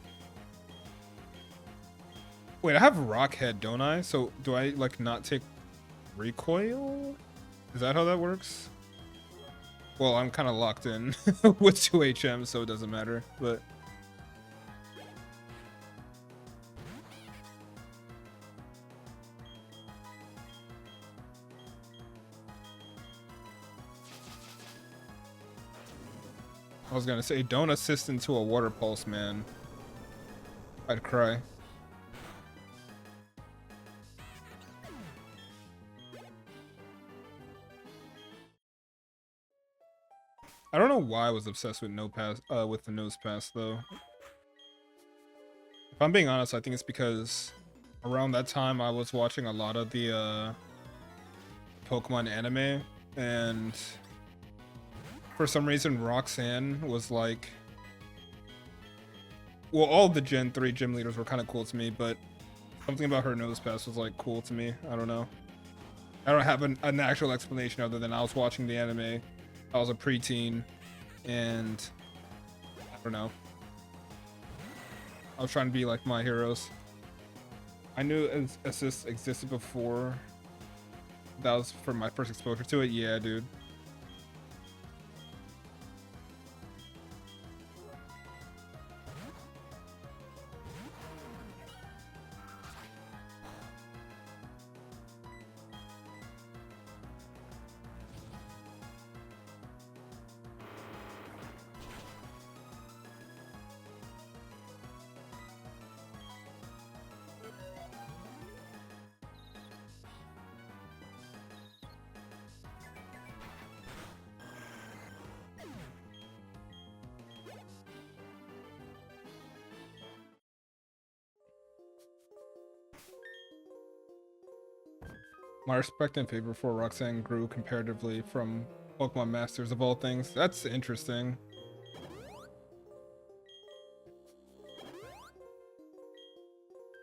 Wait, I have Rock Head, don't I? So do I like not take recoil? Is that how that works? Well, I'm kind of locked in with 2 HM, so it doesn't matter, but I was gonna say, don't assist into a water pulse, man. I'd cry. I don't know why I was obsessed with with the nose pass though. If I'm being honest, I think it's because around that time I was watching a lot of the Pokemon anime, and for some reason Roxanne was like, well, all the Gen 3 gym leaders were kind of cool to me, but something about her nose pass was like cool to me. I don't know. I don't have an actual explanation other than I was watching the anime. I was a preteen, and I don't know. I was trying to be like my heroes. I knew assist existed before. That was for my first exposure to it. Yeah, dude. My respect and favor for Roxanne grew comparatively from Pokemon Masters of all things. That's interesting.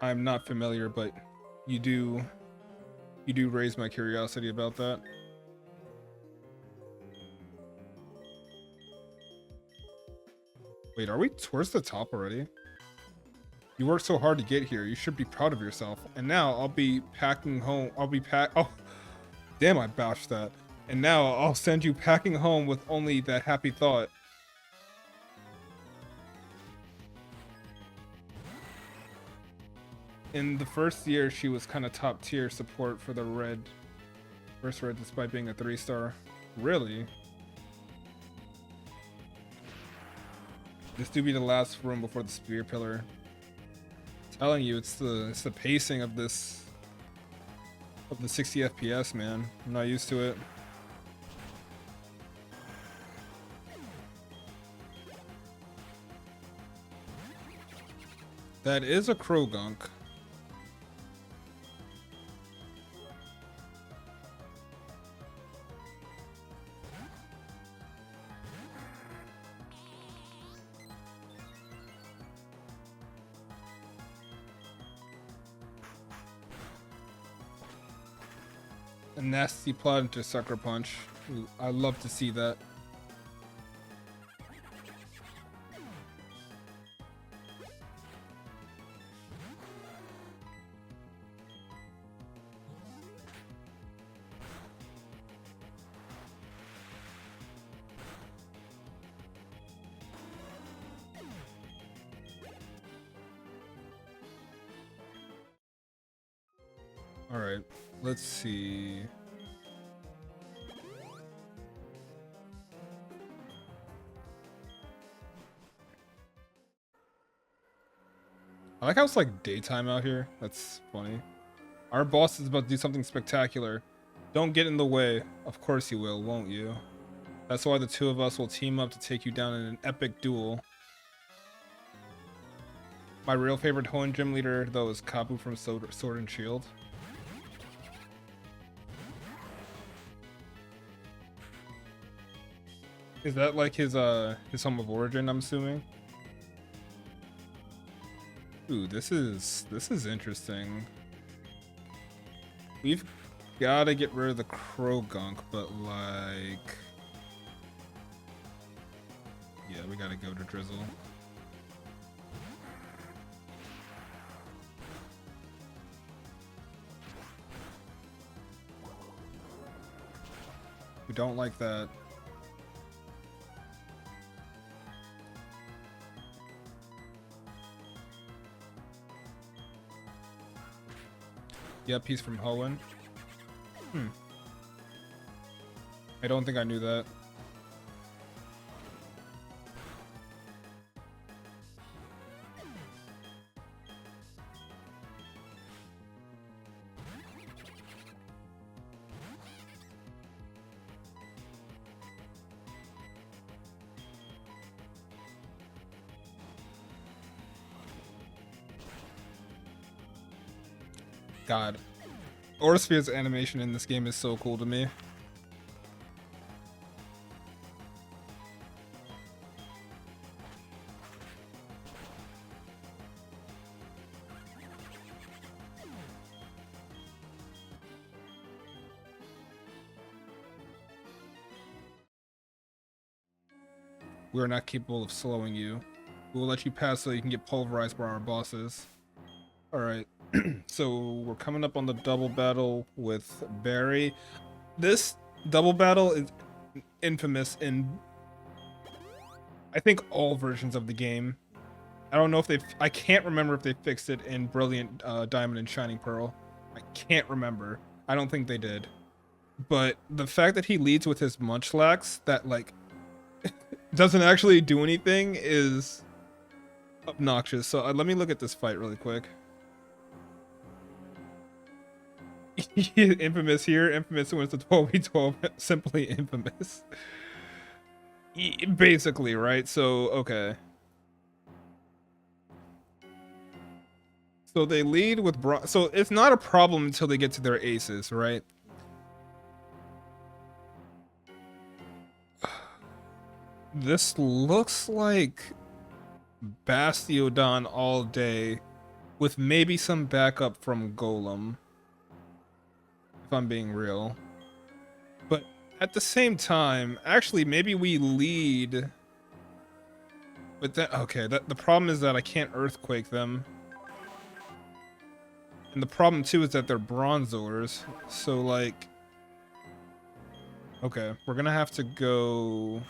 I'm not familiar, but you do raise my curiosity about that. Wait, are we towards the top already? You worked so hard to get here. You should be proud of yourself. And now I'll be packing home. Oh, damn, I botched that. And now I'll send you packing home with only that happy thought. In the first year, she was kind of top tier support for the first red, despite being a 3-star. Really? This do be the last room before the spear pillar. Telling you, it's the pacing of the 60 FPS, man. I'm not used to it. That is a Krogunk. A nasty plot into Sucker Punch. I love to see that. All right, let's see. I like how it's like daytime out here. That's funny. Our boss is about to do something spectacular. Don't get in the way. Of course you will, won't you? That's why the two of us will team up to take you down in an epic duel. My real favorite Hoenn gym leader, though, is Kabu from Sword and Shield. Is that like his home of origin, I'm assuming? Ooh, this is interesting. We've gotta get rid of the crow gunk, but like, yeah, we gotta go to Drizzle. We don't like that. Yep, he's from Hoenn. I don't think I knew that. God. Orsphere's animation in this game is so cool to me. We are not capable of slowing you. We will let you pass so you can get pulverized by our bosses. Alright. So we're coming up on the double battle with Barry. This double battle is infamous in, I think, all versions of the game. I don't know if I can't remember if they fixed it in Brilliant Diamond and Shining Pearl. I can't remember. I don't think they did. But the fact that he leads with his Munchlax that like doesn't actually do anything is obnoxious. So let me look at this fight really quick. Infamous here, infamous wins the 12v12, simply infamous. Basically, right? So, okay. So they lead with so it's not a problem until they get to their aces, right? This looks like Bastiodon all day with maybe some backup from Golem. If I'm being real. But at the same time, actually maybe we lead. But that, okay, the problem is that I can't Earthquake them. And the problem too is that they're Bronzors. So like, okay, we're gonna have to go.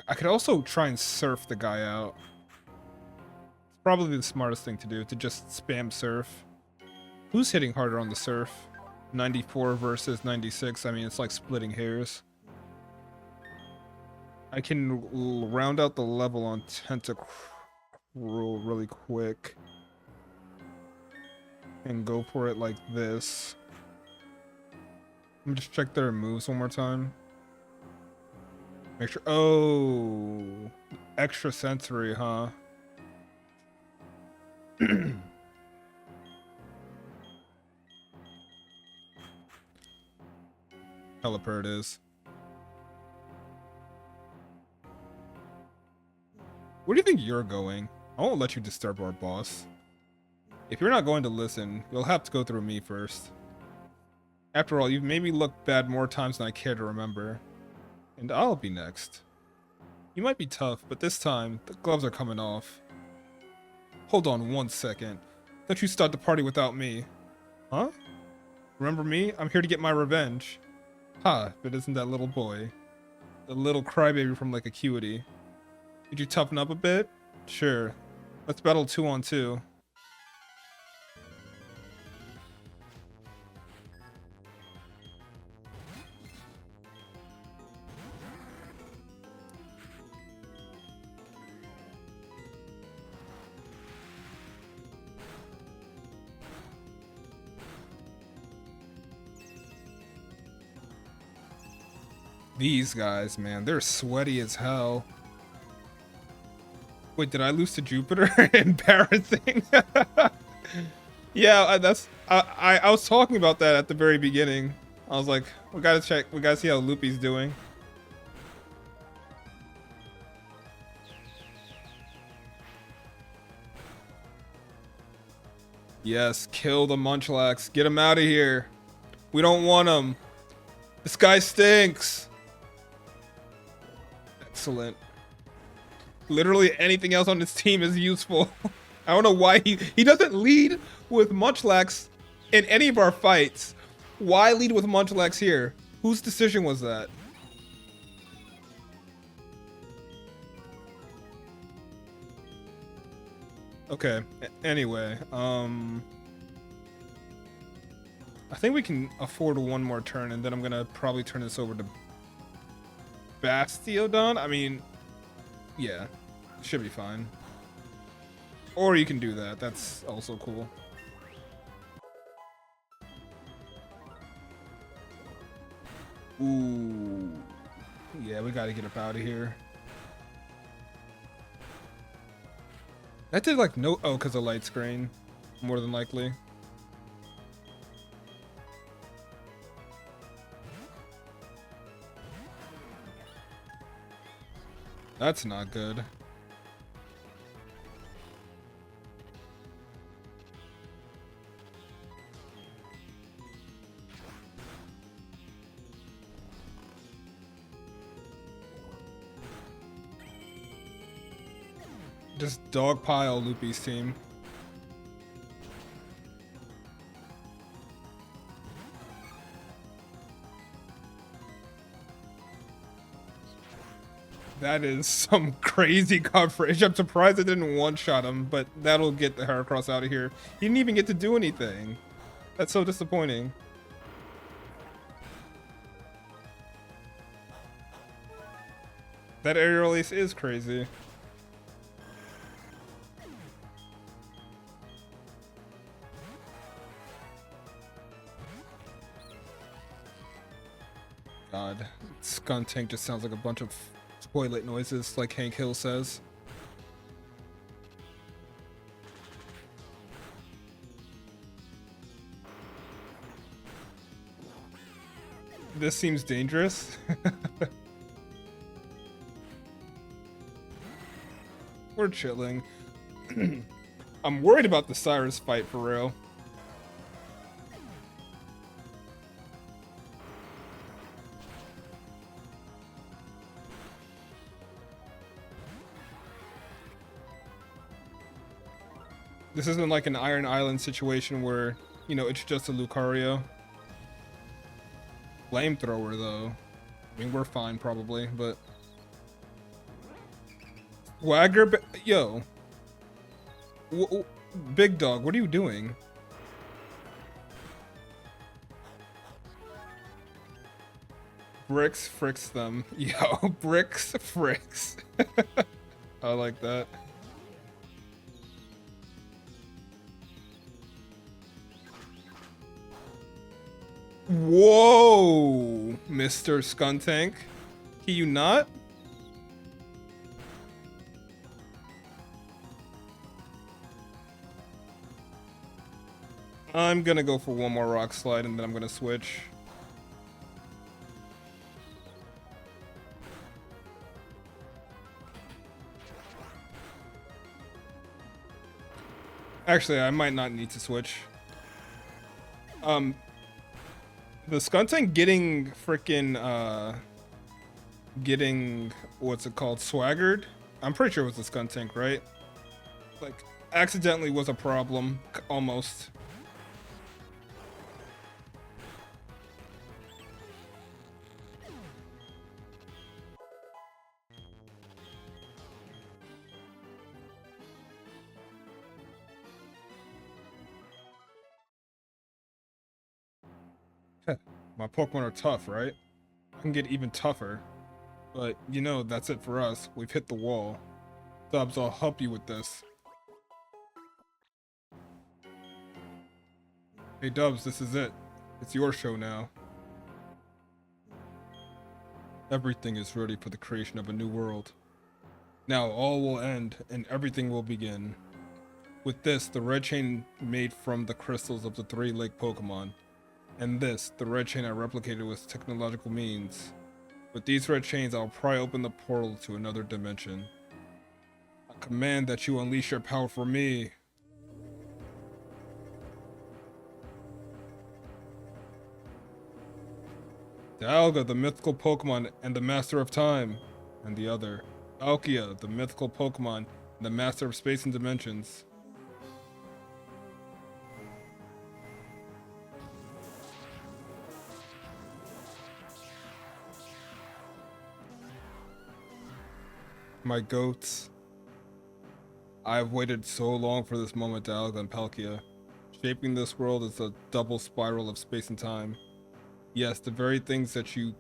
I could also try and surf the guy out. It's probably the smartest thing to do, to just spam surf. Who's hitting harder on the surf? 94 versus 96. I mean, it's like splitting hairs. I can round out the level on Tentacruel really quick. And go for it like this. Let me just check their moves one more time. Make sure. Oh, extra sensory, huh? Pelipper it is. Where do you think you're going? I won't let you disturb our boss. If you're not going to listen, you'll have to go through me first. After all, you've made me look bad more times than I care to remember. And I'll be next. You might be tough, but this time, the gloves are coming off. Hold on 1 second. Don't you start the party without me. Huh? Remember me? I'm here to get my revenge. Ha, if it isn't that little boy. The little crybaby from like Acuity. Did you toughen up a bit? Sure. Let's battle 2-on-2. These guys, man, they're sweaty as hell. Wait, did I lose to Jupiter? Embarrassing. Yeah, I was talking about that at the very beginning. I was like, we gotta check. We gotta see how Loopy's doing. Yes, kill the Munchlax. Get him out of here. We don't want him. This guy stinks. Excellent. Literally anything else on this team is useful. I don't know why he doesn't lead with Munchlax in any of our fights. Why lead with Munchlax here? Whose decision was that? Okay. Anyway, I think we can afford one more turn, and then I'm gonna probably turn this over to Bastiodon. I mean, yeah, should be fine. Or you can do that. That's also cool. Ooh. Yeah, we gotta get up out of here. That did like no... Oh, because of light screen. More than likely. That's not good. Just dogpile Loopy's team. That is some crazy coverage. I'm surprised it didn't one-shot him, but that'll get the Heracross out of here. He didn't even get to do anything. That's so disappointing. That aerial ace is crazy. God, Skuntank just sounds like a bunch of toilet noises, like Hank Hill says. This seems dangerous. We're chilling. I'm worried about the Cyrus fight for real. This isn't like an Iron Island situation where, you know, it's just a Lucario. Flamethrower, though. I mean, we're fine, probably, but... Swagger... Yo. Big Dog, what are you doing? Bricks fricks them. Yo, bricks fricks. I like that. Whoa, Mr. Skuntank. Can you not? I'm gonna go for one more Rock Slide and then I'm gonna switch. Actually, I might not need to switch. The Skuntank getting freaking, getting, what's it called, swaggered? I'm pretty sure it was the Skuntank, right? Like, accidentally was a problem, almost. My Pokemon are tough, right? I can get even tougher. But, you know, that's it for us. We've hit the wall. Dubs, I'll help you with this. Hey Dubs, this is it. It's your show now. Everything is ready for the creation of a new world. Now all will end, and everything will begin. With this, the red chain made from the crystals of the three-lake Pokémon. And this, the red chain I replicated with technological means. With these red chains, I'll pry open the portal to another dimension. I command that you unleash your power for me. Dialga, the mythical Pokemon and the Master of Time. And the other, Palkia, the mythical Pokemon and the Master of Space and Dimensions. My goats. I have waited so long for this moment, Dialga and Palkia. Shaping this world is a double spiral of space and time. Yes, the very things that you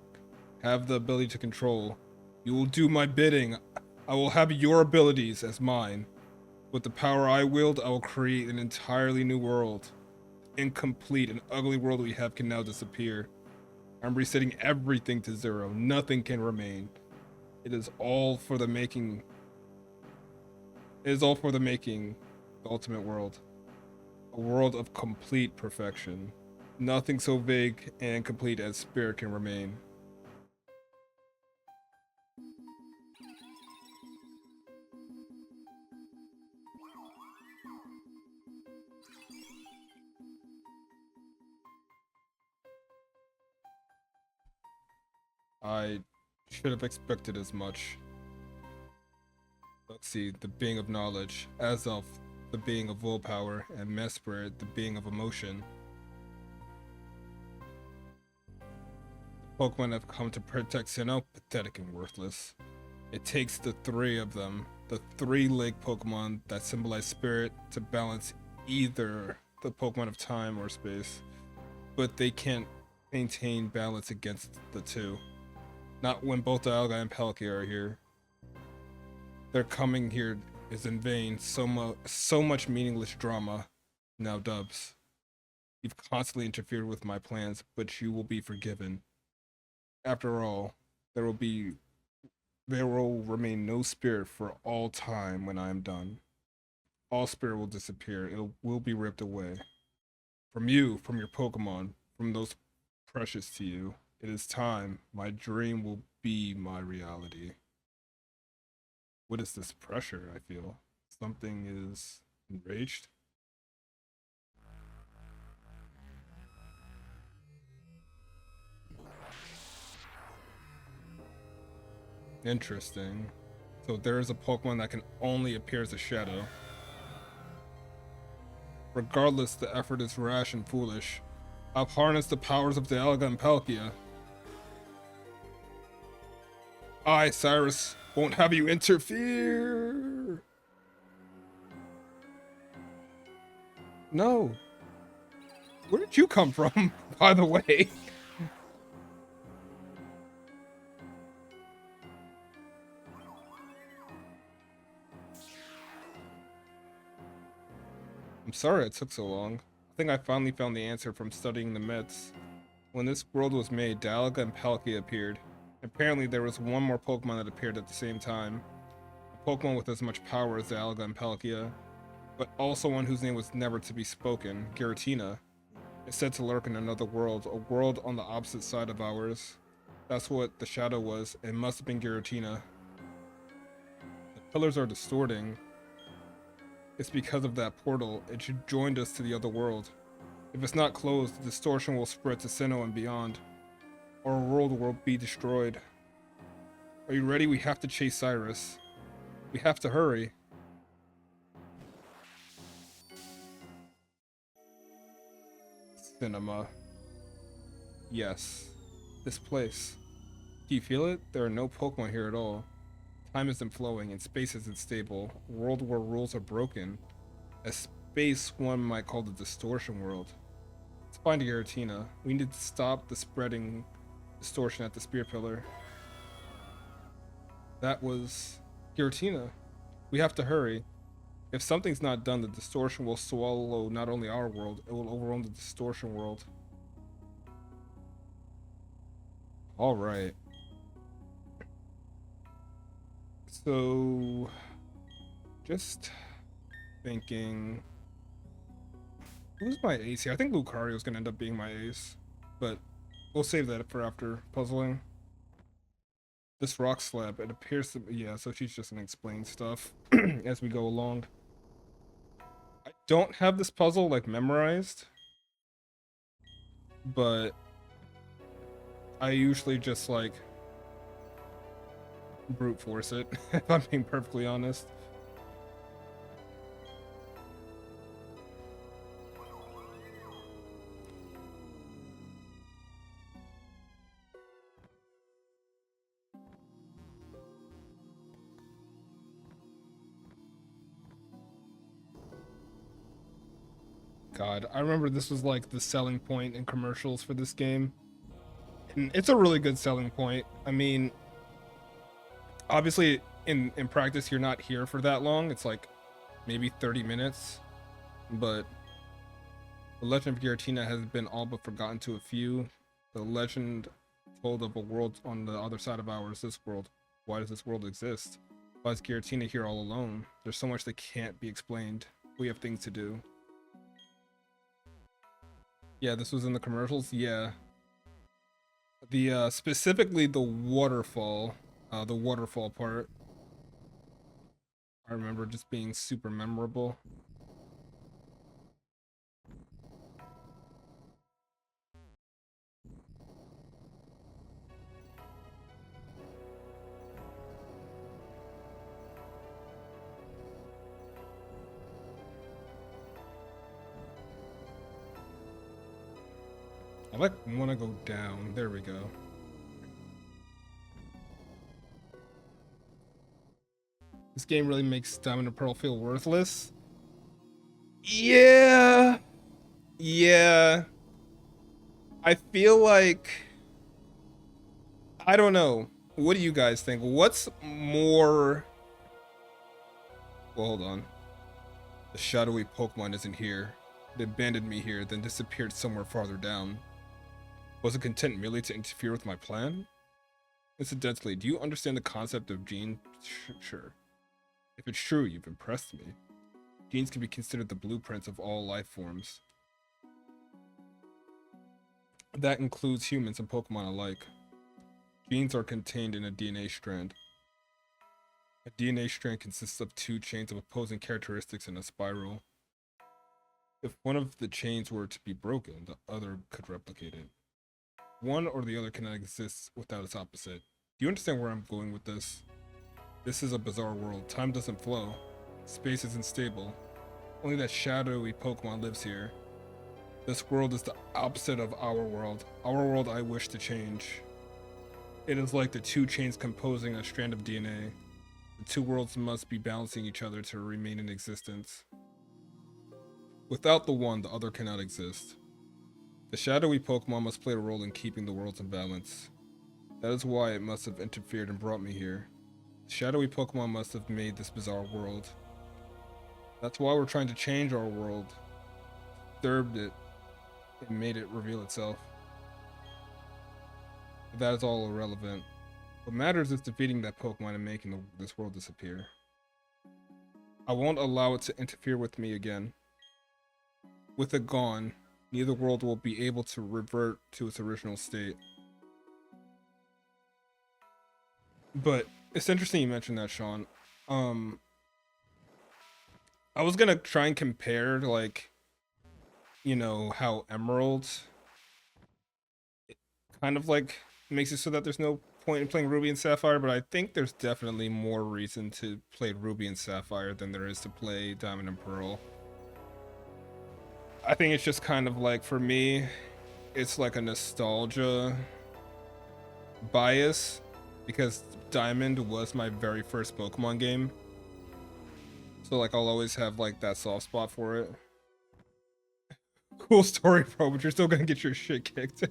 have the ability to control. You will do my bidding. I will have your abilities as mine. With the power I wield, I will create an entirely new world. Incomplete and ugly world we have can now disappear. I'm resetting everything to zero. Nothing can remain. It is all for the making. It is all for the making. The ultimate world. A world of complete perfection. Nothing so vague and complete as spirit can remain. I should have expected as much. Let's see, the being of knowledge, Azelf, the being of willpower, and Mesper, the being of emotion. The Pokemon have come to protect Sinnoh, pathetic and worthless. It takes the three of them, the three-legged Pokemon that symbolize spirit, to balance either the Pokemon of time or space, but they can't maintain balance against the two. Not when both Dialga and Palkia are here. Their coming here is in vain. So much meaningless drama. Now, Dubs, you've constantly interfered with my plans, but you will be forgiven. After all, there will remain no spirit for all time when I am done. All spirit will disappear. It will be ripped away. From you, from your Pokemon, from those precious to you. It is time. My dream will be my reality. What is this pressure I feel? Something is enraged? Interesting. So there is a Pokemon that can only appear as a shadow. Regardless, the effort is rash and foolish. I've harnessed the powers of Dialga and Palkia. I, Cyrus, won't have you interfere. No. Where did you come from, by the way? I'm sorry it took so long. I think I finally found the answer from studying the myths. When this world was made, Dialga and Palkia appeared. Apparently there was one more Pokemon that appeared at the same time. A Pokemon with as much power as Dialga and Palkia, but also one whose name was never to be spoken, Giratina. It's said to lurk in another world, a world on the opposite side of ours. That's what the shadow was. It must have been Giratina. The pillars are distorting. It's because of that portal. It should join us to the other world. If it's not closed, the distortion will spread to Sinnoh and beyond. Our world will be destroyed. Are you ready? We have to chase Cyrus. We have to hurry. Cinema. Yes. This place. Do you feel it? There are no Pokemon here at all. Time isn't flowing and space isn't stable. A world where rules are broken. A space one might call the distortion world. Let's find Giratina. We need to stop the spreading distortion at the spear pillar. That was Giratina. We have to hurry. If something's not done, the distortion will swallow not only our world, it will overrun the distortion world. Alright. So, just thinking, who's my ace here? I think Lucario's gonna end up being my ace. but we'll save that for after puzzling. This rock slab, it appears to, yeah, so she's just gonna explain stuff as we go along. I don't have this puzzle like memorized, but I usually just like brute force it, if I'm being perfectly honest. God, I remember this was like the selling point in commercials for this game. And it's a really good selling point. I mean, obviously in practice you're not here for that long. It's like maybe 30 minutes. But the legend of Giratina has been all but forgotten to a few. The legend told of a world on the other side of ours, this world. Why does this world exist? Why is Giratina here all alone? There's so much that can't be explained. We have things to do. Yeah, this was in the commercials. Yeah. The specifically the waterfall part. I remember just being super memorable. I like want to go down. There we go. This game really makes Diamond and Pearl feel worthless. Yeah. Yeah. I feel like, I don't know. What do you guys think? What's more... Well, hold on. The shadowy Pokemon isn't here. It abandoned me here, then disappeared somewhere farther down. Was it content merely to interfere with my plan? Incidentally, do you understand the concept of gene? Sure. If it's true, you've impressed me. Genes can be considered the blueprints of all life forms. That includes humans and Pokemon alike. Genes are contained in a DNA strand. A DNA strand consists of two chains of opposing characteristics in a spiral. If one of the chains were to be broken, the other could replicate it. One or the other cannot exist without its opposite. Do you understand where I'm going with this? This is a bizarre world. Time doesn't flow. Space isn't stable. Only that shadowy Pokemon lives here. This world is the opposite of our world. Our world I wish to change. It is like the two chains composing a strand of DNA. The two worlds must be balancing each other to remain in existence. Without the one, the other cannot exist. The shadowy Pokemon must play a role in keeping the worlds in balance. That is why it must have interfered and brought me here. The shadowy Pokemon must have made this bizarre world. That's why we're trying to change our world. Disturbed it and made it reveal itself. But that is all irrelevant. What matters is defeating that Pokemon and making this world disappear. I won't allow it to interfere with me again. With it gone, neither world will be able to revert to its original state. But it's interesting you mentioned that, Sean. I was gonna try and compare, like, you know, how Emerald kind of like makes it so that there's no point in playing Ruby and Sapphire, but I think there's definitely more reason to play Ruby and Sapphire than there is to play Diamond and Pearl. I think it's just kind of like, for me, it's like a nostalgia bias because Diamond was my very first Pokemon game. So like I'll always have like that soft spot for it. Cool story, bro, but you're still gonna get your shit kicked.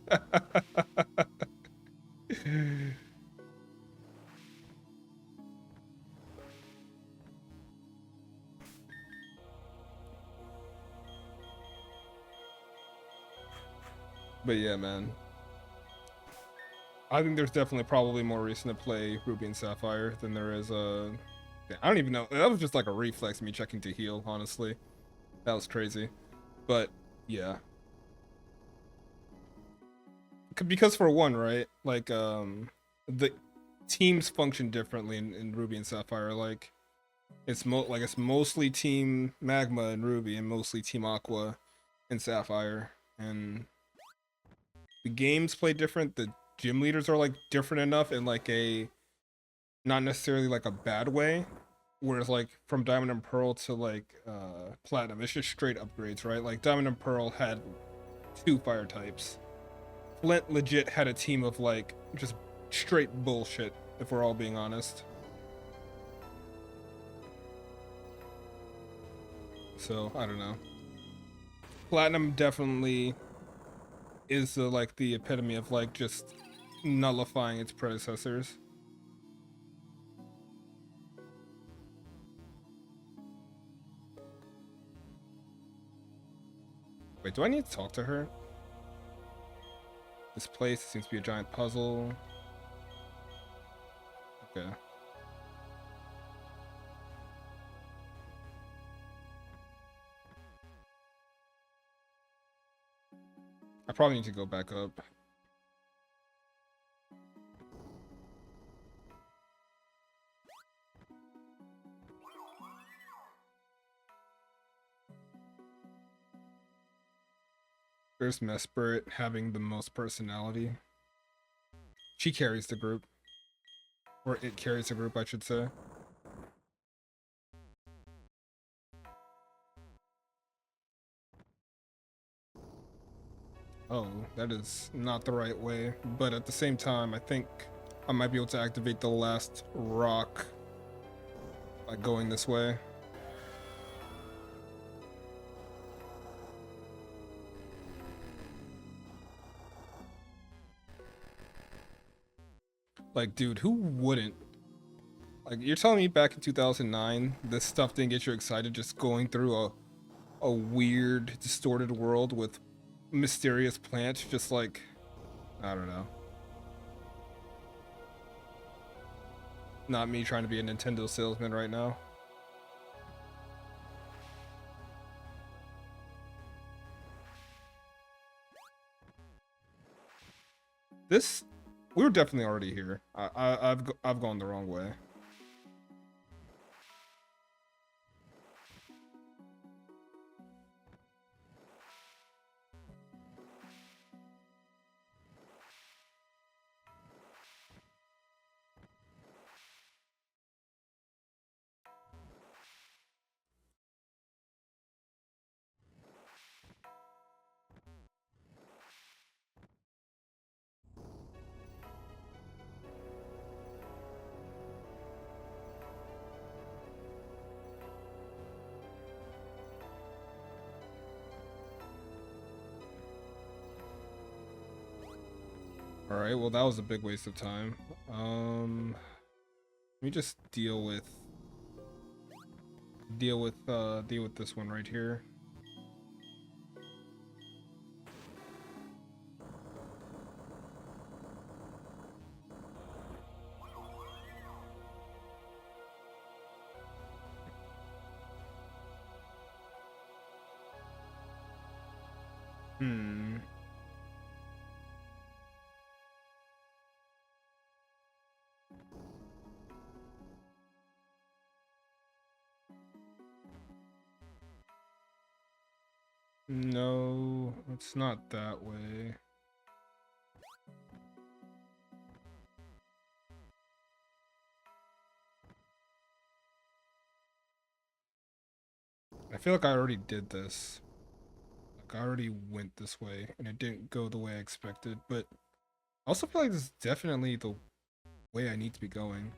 But yeah, man. I think there's definitely probably more reason to play Ruby and Sapphire than there is I don't even know. That was just like a reflex, me checking to heal, honestly. That was crazy. But yeah. because for one, right, like the teams function differently in Ruby and Sapphire. Like it's mostly Team Magma in Ruby and mostly Team Aqua in Sapphire, and the games play different. The gym leaders are like different enough in like a not necessarily like a bad way. Whereas like from Diamond and Pearl to like Platinum, it's just straight upgrades, right? Like Diamond and Pearl had 2 fire types. Flint legit had a team of like just straight bullshit, if we're all being honest. So I don't know. Platinum definitely is like the epitome of like just nullifying its predecessors. Wait, do I need to talk to her? This place seems to be a giant puzzle. Okay. I probably need to go back up. There's Mesprit having the most personality. She carries the group. Or it carries the group, I should say. Oh, that is not the right way. But at the same time, I think I might be able to activate the last rock by going this way. Like, dude, who wouldn't? Like, you're telling me back in 2009, this stuff didn't get you excited just going through a weird, distorted world with mysterious plants, just like, I don't know. Not me trying to be a Nintendo salesman right now. This, we were definitely already here. I've gone the wrong way. All right, well that was a big waste of time. Let me just deal with this one right here. Hmm. No, it's not that way. I feel like I already did this. Like I already went this way and it didn't go the way I expected, but I also feel like this is definitely the way I need to be going.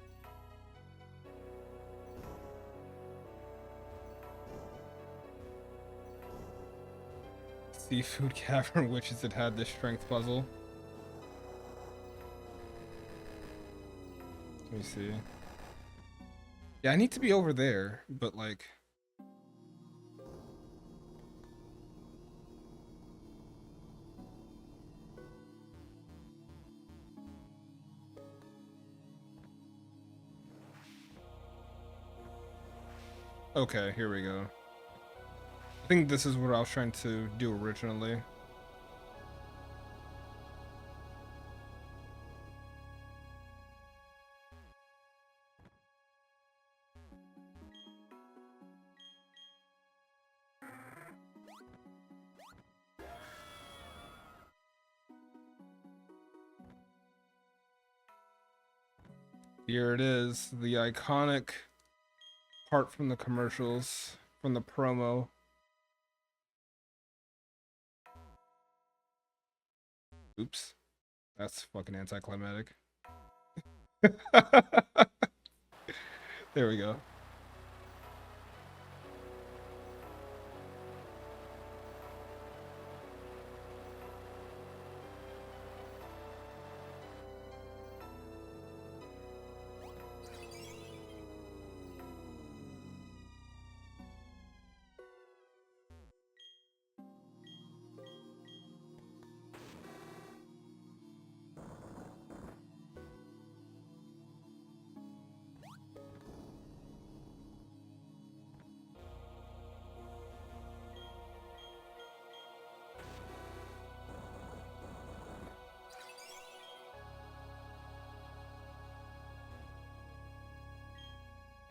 Seafood Cavern Witches that had this strength puzzle. Let me see. Yeah, I need to be over there, but like... Okay, here we go. I think this is what I was trying to do originally. Here it is, the iconic part from the commercials, from the promo. Oops, that's fucking anticlimactic. There we go.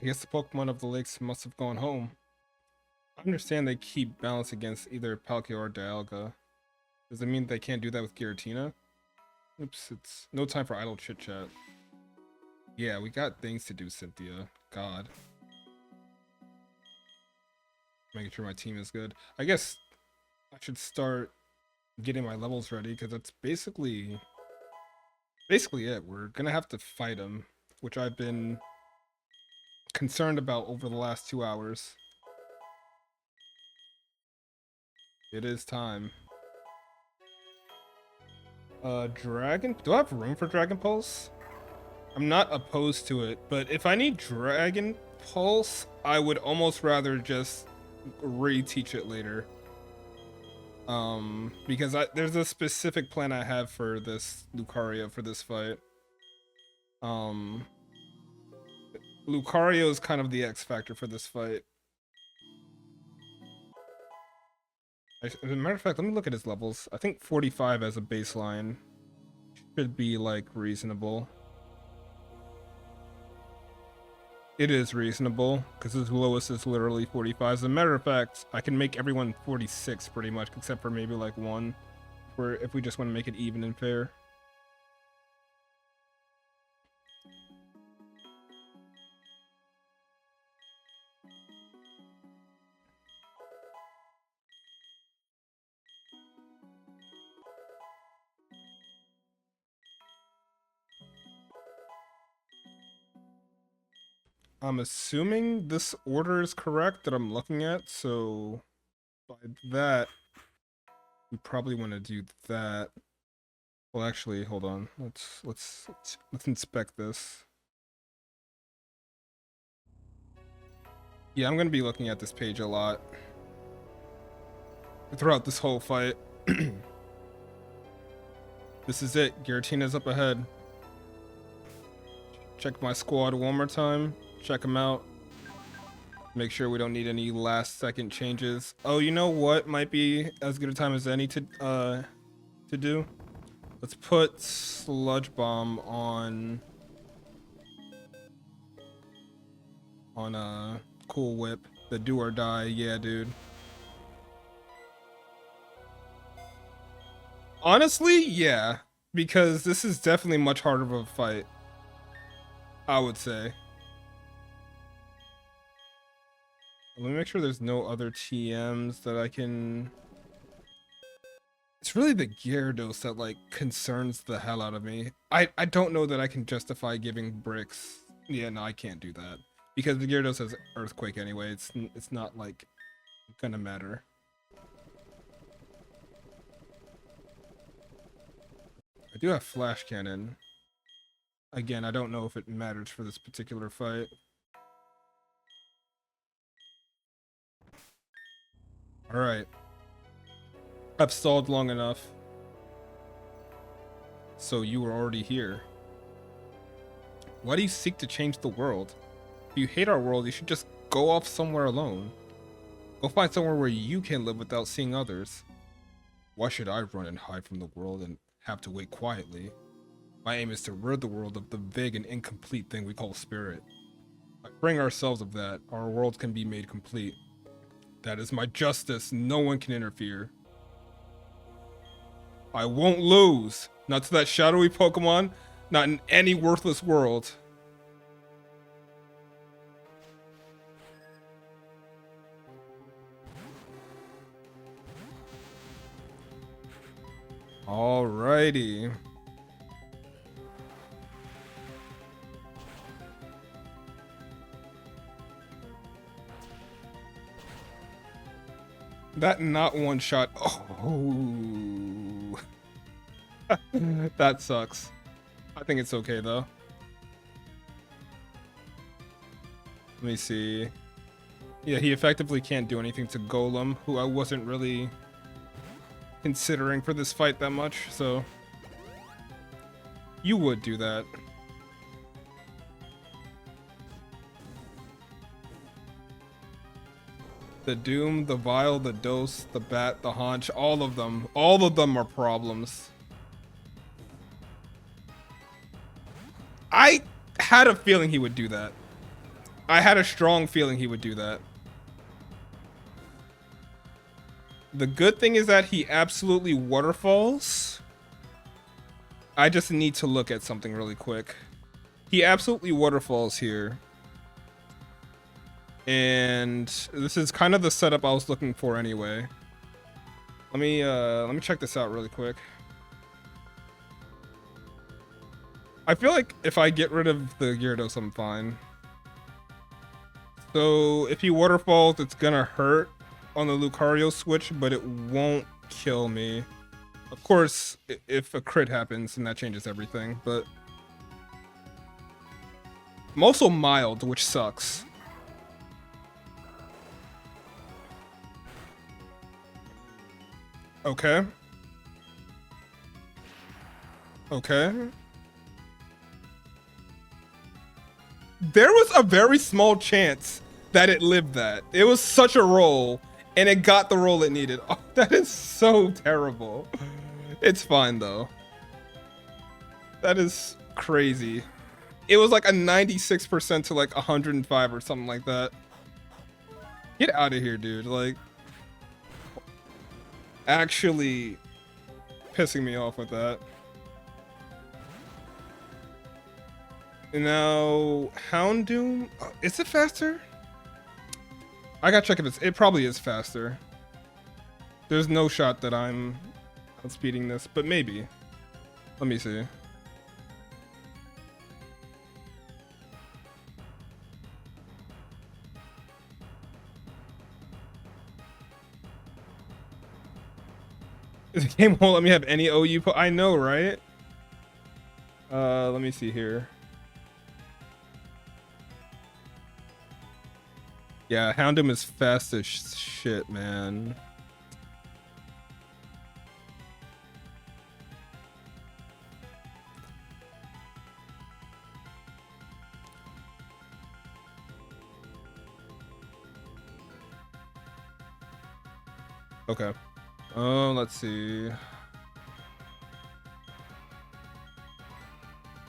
I guess the Pokemon of the lakes must have gone home. I understand they keep balance against either Palkia or Dialga. Does it mean they can't do that with Giratina? Oops, it's no time for idle chit chat. Yeah, we got things to do, Cynthia. God. Making sure my team is good. I guess I should start getting my levels ready because that's basically it. We're gonna have to fight him, which I've been concerned about over the last 2 hours. It is time. Dragon? Do I have room for Dragon Pulse? I'm not opposed to it, but if I need Dragon Pulse, I would almost rather just reteach it later. Because there's a specific plan I have for this Lucario for this fight. Lucario is kind of the X factor for this fight. As a matter of fact, let me look at his levels. I think 45 as a baseline should be like reasonable. It is reasonable because his lowest is literally 45. As a matter of fact, I can make everyone 46 pretty much, except for maybe like one, where if we just want to make it even and fair. I'm assuming this order is correct that I'm looking at, so by that, we probably want to do that. Well, actually, hold on. Let's inspect this. Yeah, I'm gonna be looking at this page a lot throughout this whole fight. This is it. Giratina's up ahead. Check my squad one more time. Check them out. Make sure we don't need any last second changes. Oh, you know what might be as good a time as any to do? Let's put Sludge Bomb on Cool Whip, the do or die. Yeah, dude. Honestly, yeah, because this is definitely much harder of a fight, I would say. Let me make sure there's no other TMs that I can... It's really the Gyarados that, like, concerns the hell out of me. I don't know that I can justify giving bricks. Yeah, no, I can't do that. Because the Gyarados has Earthquake anyway. It's not, like, gonna matter. I do have Flash Cannon. Again, I don't know if it matters for this particular fight. Alright. I've stalled long enough. So you were already here. Why do you seek to change the world? If you hate our world, you should just go off somewhere alone. Go find somewhere where you can live without seeing others. Why should I run and hide from the world and have to wait quietly? My aim is to rid the world of the vague and incomplete thing we call spirit. By freeing ourselves of that, our world can be made complete. That is my justice. No one can interfere. I won't lose. Not to that shadowy Pokemon. Not in any worthless world. Alrighty. That not one shot. Oh. That sucks. I think it's okay though. Let me see. Yeah, he effectively can't do anything to Golem, who I wasn't really considering for this fight that much, so you would do that. The Doom, the Vial, the Dose, the Bat, the Haunch, all of them are problems. I had a feeling he would do that. I had a strong feeling he would do that. The good thing is that he absolutely waterfalls. I just need to look at something really quick. He absolutely waterfalls here. And this is kind of the setup I was looking for anyway. Let me check this out really quick. I feel like if I get rid of the Gyarados, I'm fine. So if he waterfalls, it's gonna hurt on the Lucario switch, but it won't kill me. Of course, if a crit happens, then that changes everything, but I'm also mild, which sucks. Okay. Okay. There was a very small chance that it lived that. It was such a roll, and it got the roll it needed. Oh, that is so terrible. It's fine, though. That is crazy. It was like a 96% to like 105 or something like that. Get out of here, dude. Like, actually pissing me off with that. Now, Houndoom, is it faster? I gotta check if it probably is faster. There's no shot that I'm outspeeding this, but maybe. Let me see. The game won't let me have any OU. I know, right? Let me see here. Yeah, Houndoom is fast as shit, man. Okay. Oh, let's see.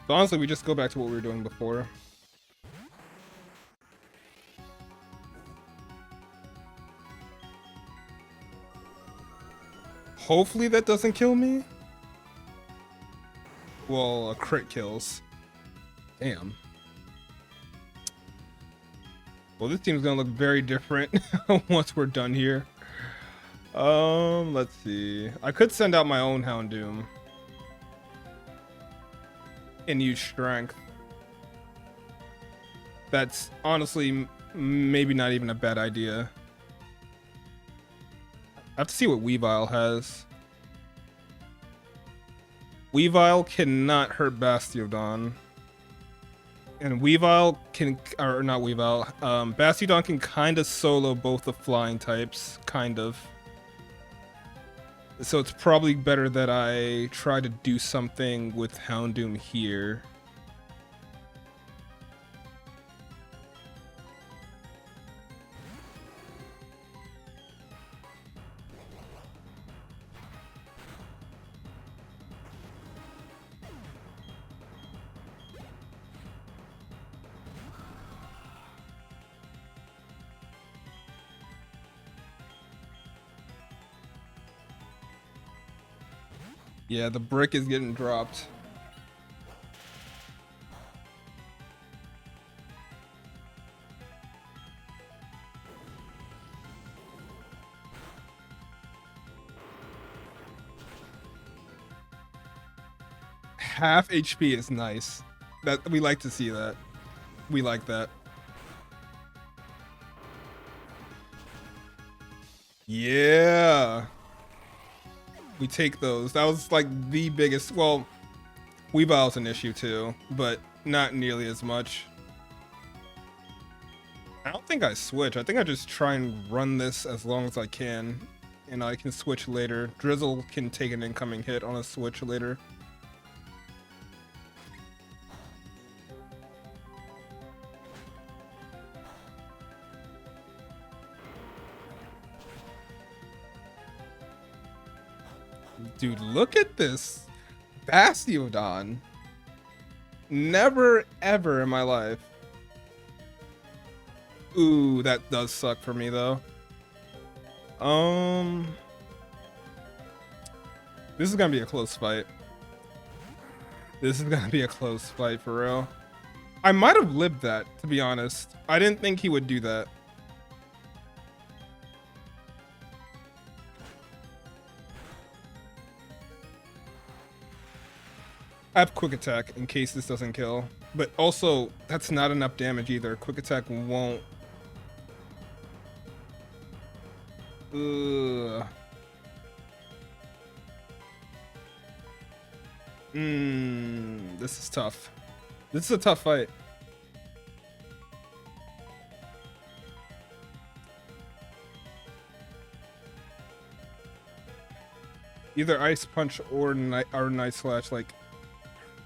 So honestly, we just go back to what we were doing before. Hopefully that doesn't kill me. Well, a crit kills. Damn. Well, this team's gonna look very different once we're done here. Let's see. I could send out my own Houndoom and use Strength. That's honestly maybe not even a bad idea. I have to see what Weavile has. Weavile cannot hurt Bastiodon. And Weavile can, or not Weavile, Bastiodon can kind of solo both the flying types, kind of. So it's probably better that I try to do something with Houndoom here. Yeah, the brick is getting dropped. half HP is nice. That we like to see that. We like that. Yeah. We take those. That was like the biggest. Well, Weevile's an issue too, but not nearly as much. I don't think I switch. I think I just try and run this as long as I can, and I can switch later. Drizzle can take an incoming hit on a switch later. Dude, look at this Bastiodon. Never ever in my life. Ooh, that does suck for me though. This is gonna be a close fight. This is gonna be a close fight for real. I might have lived that, to be honest. I didn't think he would do that. I have quick attack in case this doesn't kill, but also that's not enough damage either. Quick attack won't. Ugh. This is tough. This is a tough fight. Either Ice Punch or Night Slash like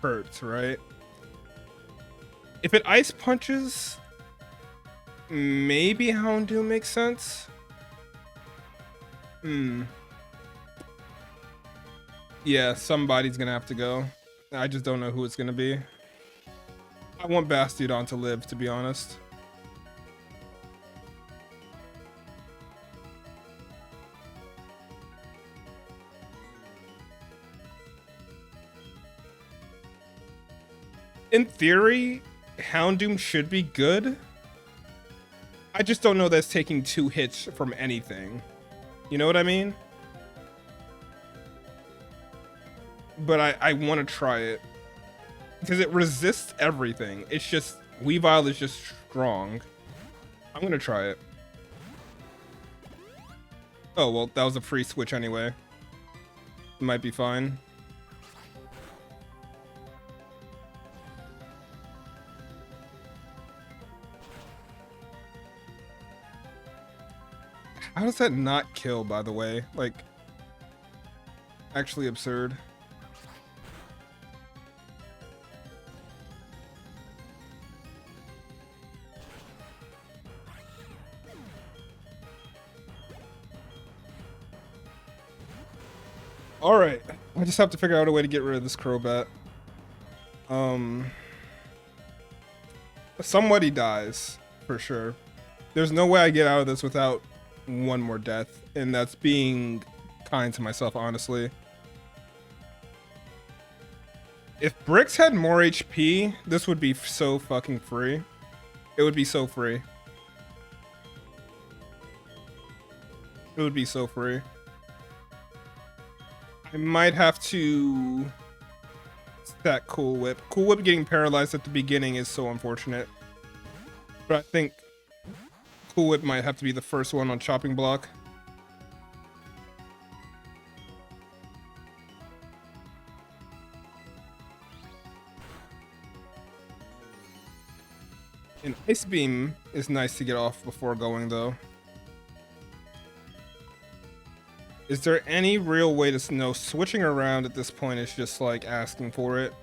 hurts, right? If it Ice Punches, maybe Houndoom makes sense. Yeah, somebody's gonna have to go. I just don't know who it's gonna be. I want Bastiodon to live, to be honest. In theory, Houndoom should be good. I just don't know that's taking 2 hits from anything. You know what I mean? But I want to try it. Because it resists everything. It's just, Weavile is just strong. I'm going to try it. Oh, well, that was a free switch anyway. It might be fine. How does that not kill, by the way? Like, actually absurd. Alright, I just have to figure out a way to get rid of this Crobat. Somebody dies, for sure. There's no way I get out of this without one more death, and that's being kind to myself, honestly. If Bricks had more HP, this would be so fucking free. It would be so free. It would be so free. I might have to stack Cool Whip. Cool Whip getting paralyzed at the beginning is so unfortunate. But I think Cool Whip might have to be the first one on chopping block. An Ice Beam is nice to get off before going though. Is there any real way to know? Switching around at this point is just like asking for it.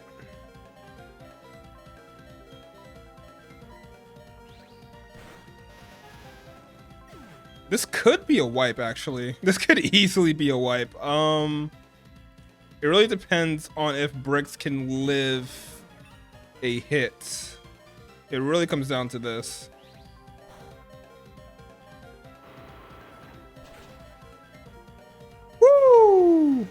This could be a wipe, actually. This could easily be a wipe. It really depends on if Bricks can live a hit. It really comes down to this. Woo!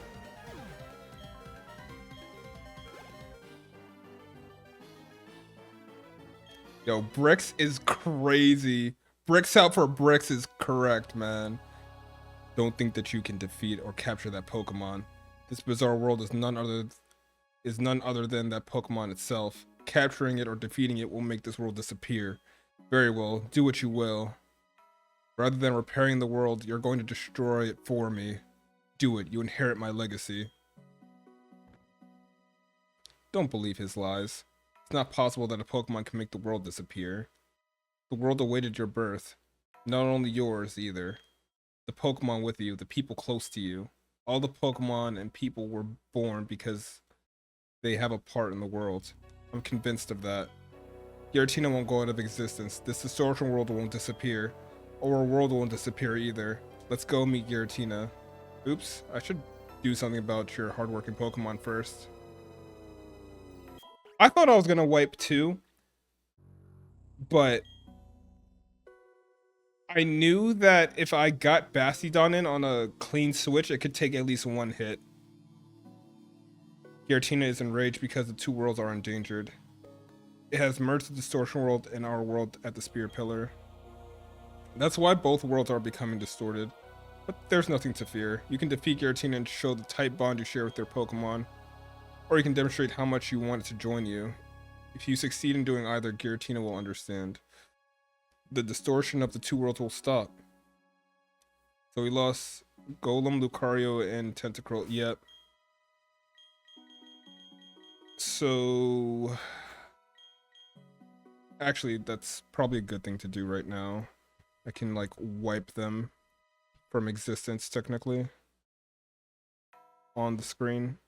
Yo, Bricks is crazy. Bricks out for Bricks is correct, man. Don't think that you can defeat or capture that Pokemon. This bizarre world is none other is none other than that Pokemon itself. Capturing it or defeating it will make this world disappear. Very well, do what you will. Rather than repairing the world, you're going to destroy it for me. Do it, you inherit my legacy. Don't believe his lies. It's not possible that a Pokemon can make the world disappear. The world awaited your birth. Not only yours, either. The Pokemon with you, the people close to you. All the Pokemon and people were born because they have a part in the world. I'm convinced of that. Giratina won't go out of existence. This distortion world won't disappear. Or our world won't disappear either. Let's go meet Giratina. Oops, I should do something about your hardworking Pokemon first. I thought I was gonna wipe too, but I knew that if I got Bastiodon in on a clean switch, it could take at least one hit. Giratina is enraged because the two worlds are endangered. It has merged the distortion world and our world at the Spear Pillar. That's why both worlds are becoming distorted. But there's nothing to fear. You can defeat Giratina and show the tight bond you share with their Pokemon. Or you can demonstrate how much you want it to join you. If you succeed in doing either, Giratina will understand. The distortion of the two worlds will stop. So we lost Golem, Lucario, and Tentacruel. Yep. So... actually, that's probably a good thing to do right now. I can, like, wipe them from existence, technically. On the screen.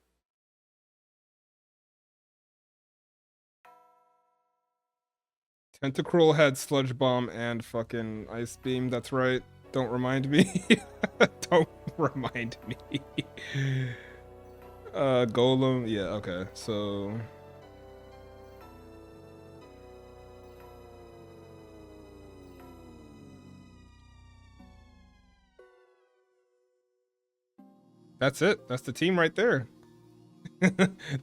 Tentacruel had Sludge Bomb and fucking Ice Beam, that's right. Don't remind me. Don't remind me. Golem, yeah, okay, so... that's it. That's the team right there.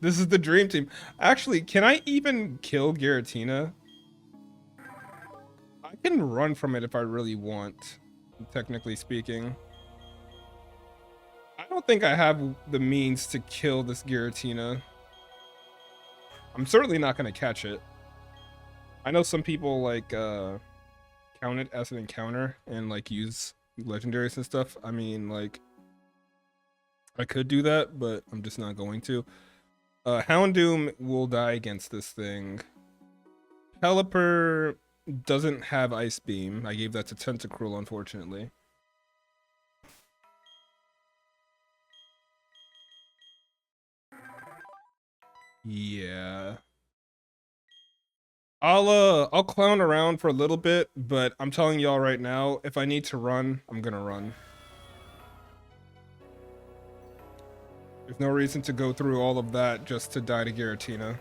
This is the dream team. Actually, can I even kill Giratina? I can run from it if I really want, technically speaking. I don't think I have the means to kill this Giratina. I'm certainly not going to catch it. I know some people like count it as an encounter and like use legendaries and stuff. I mean, like, I could do that, but I'm just not going to. Houndoom will die against this thing. Pelipper doesn't have Ice Beam. I gave that to Tentacruel, unfortunately. Yeah. I'll clown around for a little bit, but I'm telling y'all right now, if I need to run, I'm gonna run. There's no reason to go through all of that just to die to Giratina.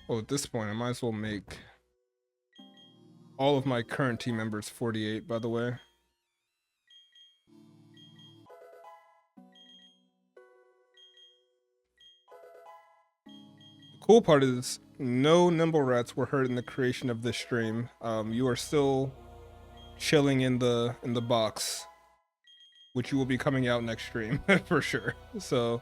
Well, at this point, I might as well make all of my current team members 48, by the way. The cool part is no nimble rats were hurt in the creation of this stream. You are still chilling in the box, which you will be coming out next stream for sure. So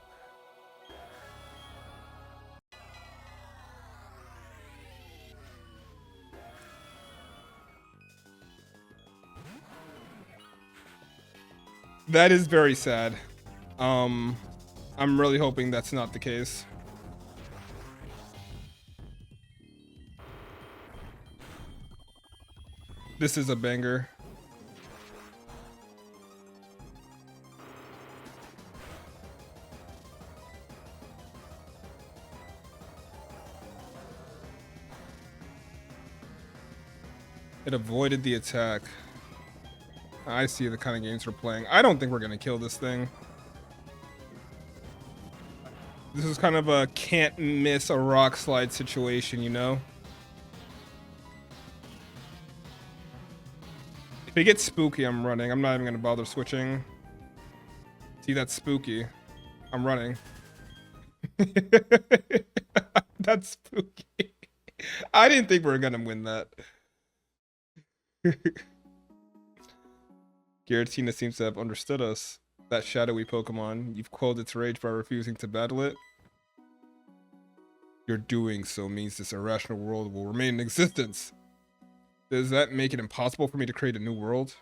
that is very sad. I'm really hoping that's not the case. This is a banger. It avoided the attack. I see the kind of games we're playing. I don't think we're gonna kill this thing. This is kind of a can't miss a rock slide situation, you know? If it gets spooky, I'm running. I'm not even gonna bother switching. See, that's spooky. I'm running. That's spooky. I didn't think we were gonna win that. Giratina seems to have understood us. That shadowy Pokemon, you've quelled its rage by refusing to battle it. Your doing so means this irrational world will remain in existence. Does that make it impossible for me to create a new world?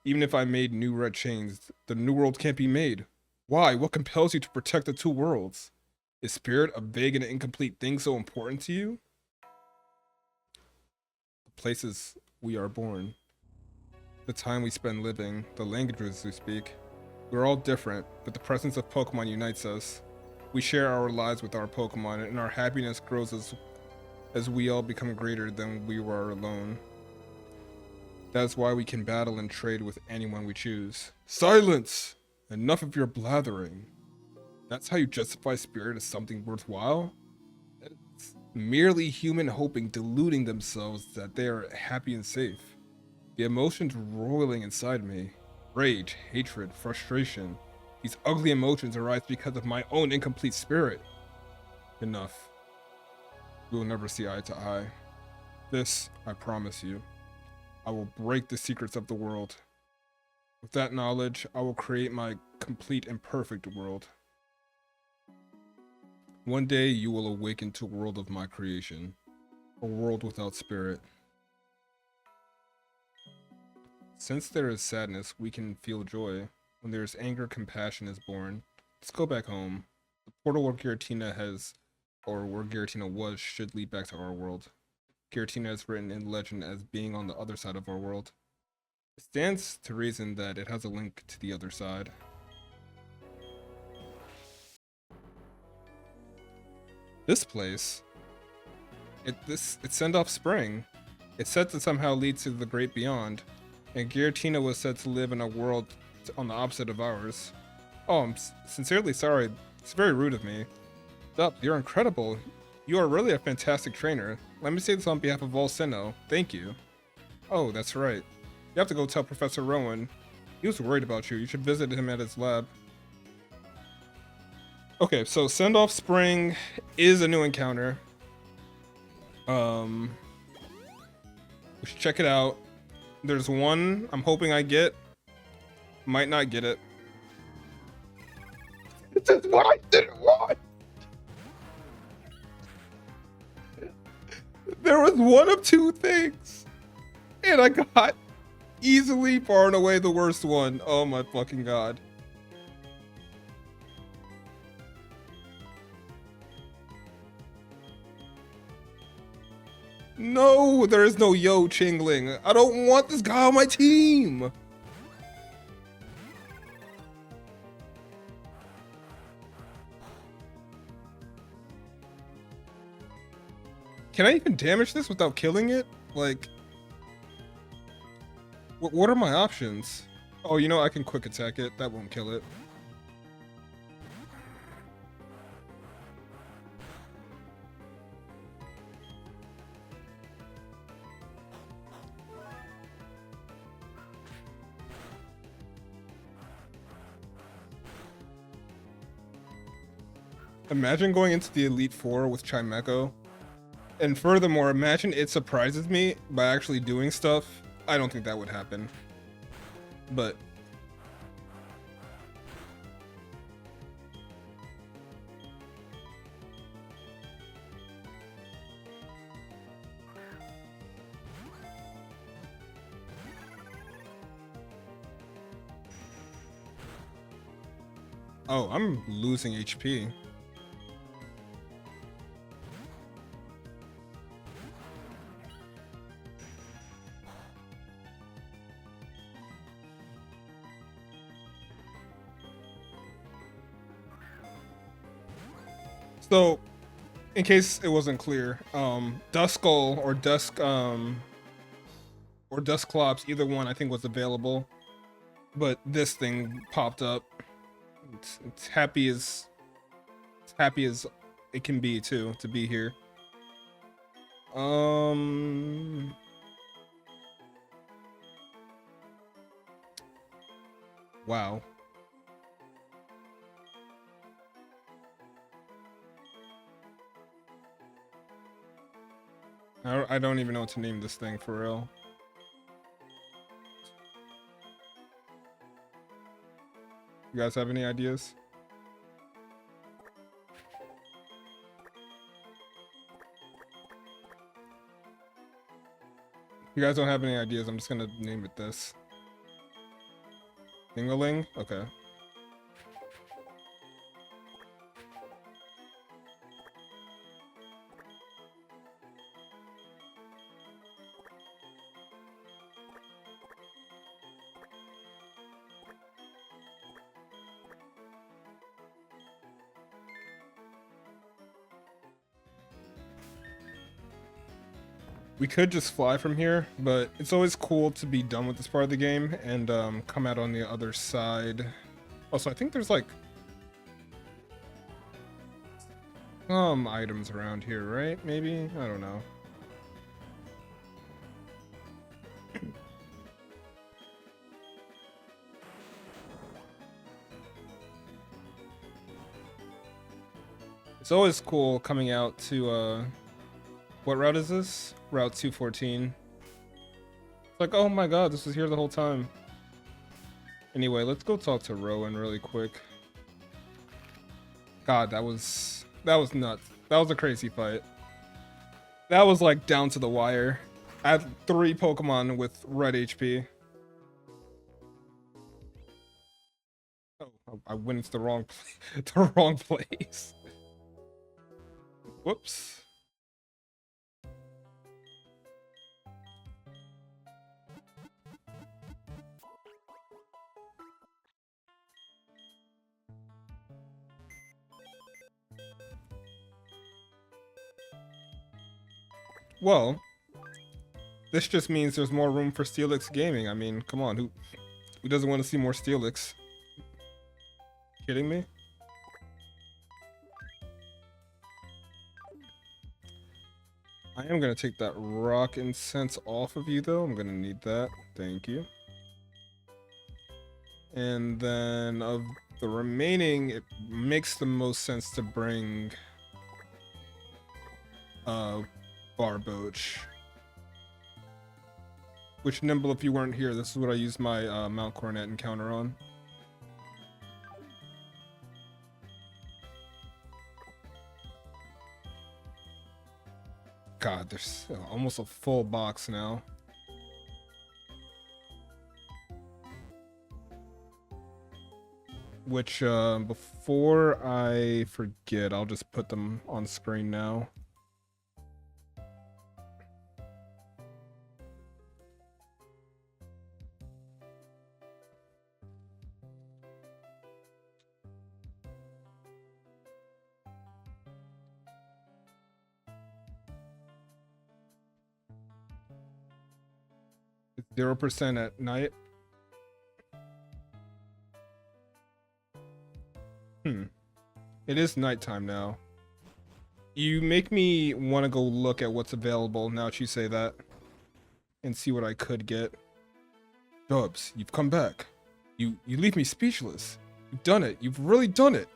Even if I made new red chains, the new world can't be made. Why? What compels you to protect the two worlds? Is spirit a vague and incomplete thing so important to you? The places we are born, the time we spend living, the languages we speak. We're all different, but the presence of Pokemon unites us. We share our lives with our Pokemon, and our happiness grows as we all become greater than we were alone. That is why we can battle and trade with anyone we choose. Silence! Enough of your blathering. That's how you justify spirit as something worthwhile? It's merely human hoping, deluding themselves that they are happy and safe. The emotions roiling inside me. Rage, hatred, frustration. These ugly emotions arise because of my own incomplete spirit. Enough. We will never see eye to eye. This, I promise you. I will break the secrets of the world. With that knowledge, I will create my complete and perfect world. One day you will awaken to a world of my creation. A world without spirit. Since there is sadness, we can feel joy. When there is anger, compassion is born. Let's go back home. The portal where Giratina was, should lead back to our world. Giratina is written in legend as being on the other side of our world. It stands to reason that it has a link to the other side. This place, it's Send Off Spring. It's said to somehow lead to the great beyond, and Giratina was said to live in a world on the opposite of ours. Oh, I'm sincerely sorry. It's very rude of me. Dup, you're incredible. You are really a fantastic trainer. Let me say this on behalf of all Sinnoh. Thank you. Oh, that's right. You have to go tell Professor Rowan. He was worried about you. You should visit him at his lab. Okay, so Send Off Spring is a new encounter. We should check it out. There's one I'm hoping I get. Might not get it. This is what I didn't want! There was one of two things. And I got easily far and away the worst one. Oh my fucking god. No, there is no Yo Chingling. I don't want this guy on my team. Can I even damage this without killing it? Like, what are my options? Oh, you know, I can quick attack it. That won't kill it. Imagine going into the Elite Four with Chimecho. And furthermore, imagine it surprises me by actually doing stuff. I don't think that would happen. But oh, I'm losing HP. So, in case it wasn't clear, Duskull or Dusclops, either one I think was available, but this thing popped up. It's happy as it can be too to be here. Wow. I don't even know what to name this thing for real. You guys have any ideas? You guys don't have any ideas, I'm just gonna name it this. Dingaling? Okay. We could just fly from here, but it's always cool to be done with this part of the game and come out on the other side. Also, I think there's like some items around here, right? Maybe? I don't know. It's always cool coming out to, what route is this? Route 214. It's like, oh my god, this was here the whole time. Anyway, let's go talk to Rowan really quick. God, that was nuts. That was a crazy fight. That was like down to the wire. I had 3 Pokemon with red HP. Oh, I went into the wrong place. Whoops. Well, this just means there's more room for Steelix Gaming. I mean, come on, who doesn't want to see more Steelix? Kidding me? I am gonna take that rock incense off of you though. I'm gonna need that. Thank you. And then of the remaining, it makes the most sense to bring Barboach. Which, Nimble, if you weren't here, this is what I used my Mount Coronet encounter on. God, there's almost a full box now. Which, before I forget, I'll just put them on screen now. It's 0% at night. It is nighttime now. You make me want to go look at what's available now that you say that. And see what I could get. Dubs, you've come back. You leave me speechless. You've done it. You've really done it.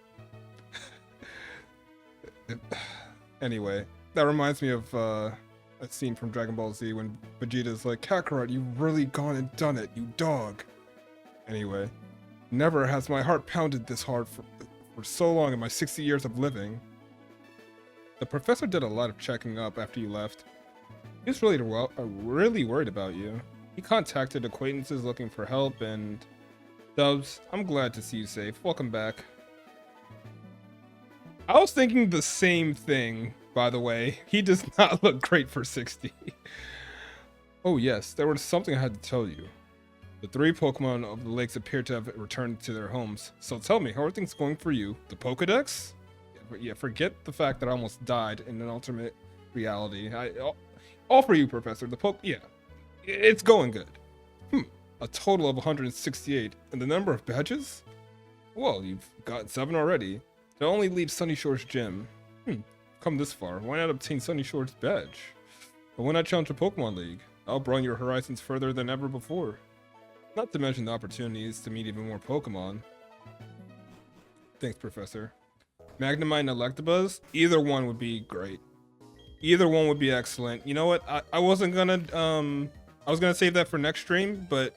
Anyway, that reminds me of a scene from Dragon Ball Z when Vegeta's like, Kakarot, you've really gone and done it, you dog. Anyway, never has my heart pounded this hard for so long in my 60 years of living. The professor did a lot of checking up after you left. He was really worried about you. He contacted acquaintances looking for help, and Dubs, I'm glad to see you safe. Welcome back. I was thinking the same thing, by the way. He does not look great for 60. Oh yes, there was something I had to tell you. The 3 Pokemon of the lakes appear to have returned to their homes. So tell me, how are things going for you? The Pokedex? Yeah, forget the fact that I almost died in an alternate reality. All for you, Professor. Yeah, it's going good. A total of 168. And the number of badges? Well, you've got 7 already. That only leaves Sunny Shore's gym. Come this far, why not obtain Sunny Shore's badge? But why not challenge a Pokemon League? I'll broaden your horizons further than ever before. Not to mention the opportunities to meet even more Pokemon. Thanks, Professor. Magnemite and Electabuzz? Either one would be great. Either one would be excellent. You know what? I wasn't gonna, I was gonna save that for next stream, but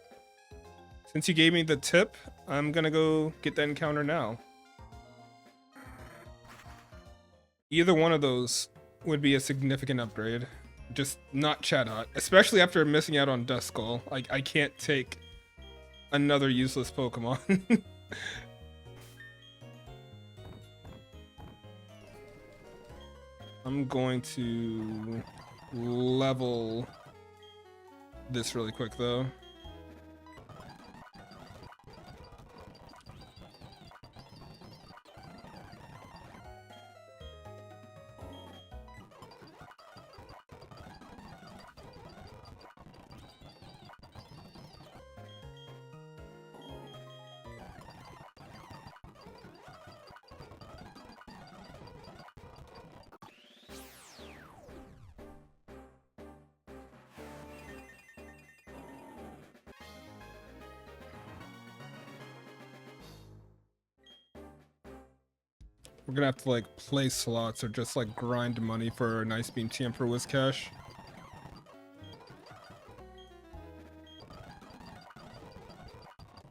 since you gave me the tip, I'm gonna go get that encounter now. Either one of those would be a significant upgrade. Just not Chatot, especially after missing out on Duskull. I can't take another useless Pokemon. I'm going to level this really quick though. We're gonna have to like play slots or just like grind money for a nice beam TM for Whiscash.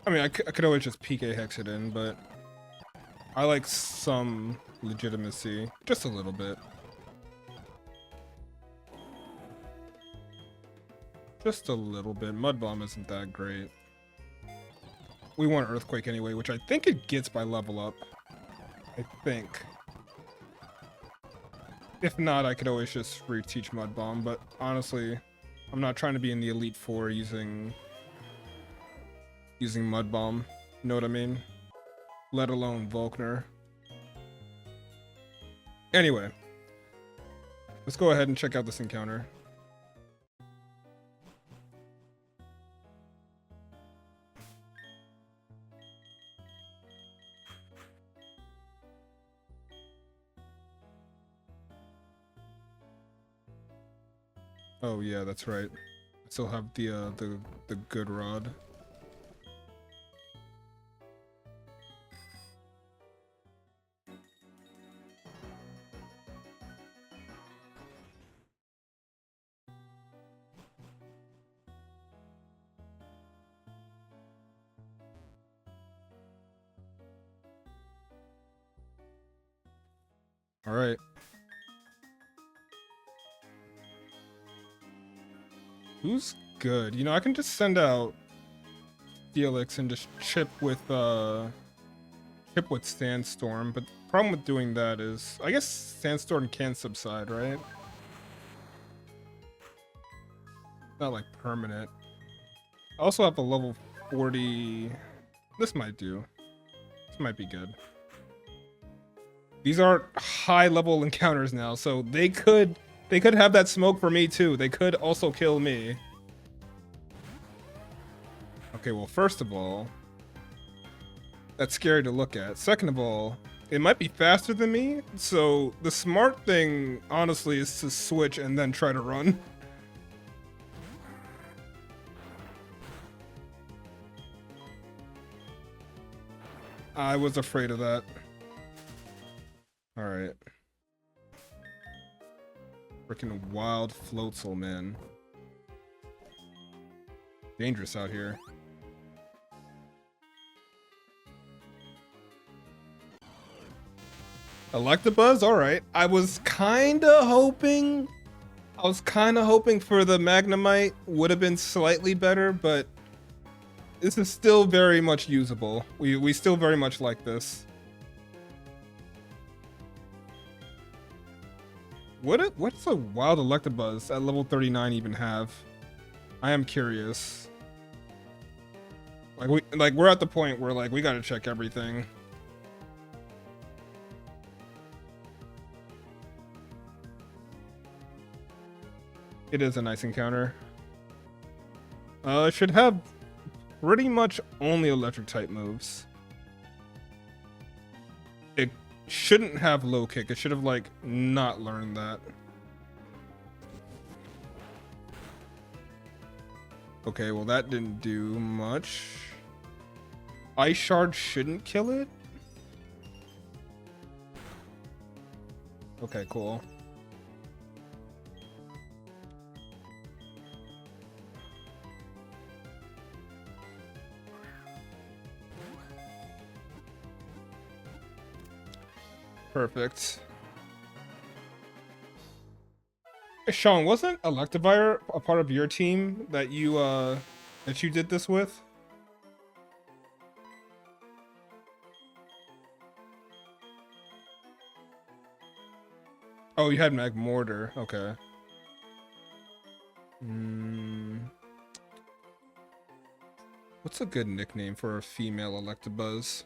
I mean, I could always just PK Hex it in, but I like some legitimacy. Just a little bit. Just a little bit. Mud Bomb isn't that great. We want Earthquake anyway, which I think it gets by level up. I think. If not, I could always just reteach Mud Bomb, but honestly, I'm not trying to be in the Elite Four using Mud Bomb. You know what I mean? Let alone Volkner. Anyway, let's go ahead and check out this encounter. Oh yeah, that's right. I still have the good rod. All right. Who's good? You know, I can just send out Felix and just chip with Sandstorm, but the problem with doing that is I guess Sandstorm can subside, right? Not like permanent. I also have a level 40. This might do. This might be good. These are high level encounters now, so they could have that smoke for me too. They could also kill me. Okay, well, first of all, that's scary to look at. Second of all, it might be faster than me, so the smart thing, honestly, is to switch and then try to run. I was afraid of that. Alright. Freaking wild Floatzel, man. Dangerous out here. Electabuzz? Alright. I was kinda hoping for the Magnemite would have been slightly better, but this is still very much usable. We still very much like this. What's a wild Electabuzz at level 39 even have? I am curious. We're at the point where like we gotta check everything. It is a nice encounter. It should have pretty much only electric type moves. It shouldn't have low kick. It should have like not learned that. Okay, well that didn't do much. Ice Shard shouldn't kill it. Okay, cool. Perfect. Hey, Sean, wasn't Electivire a part of your team that you did this with? Oh, you had Magmortar. Okay. What's a good nickname for a female Electabuzz?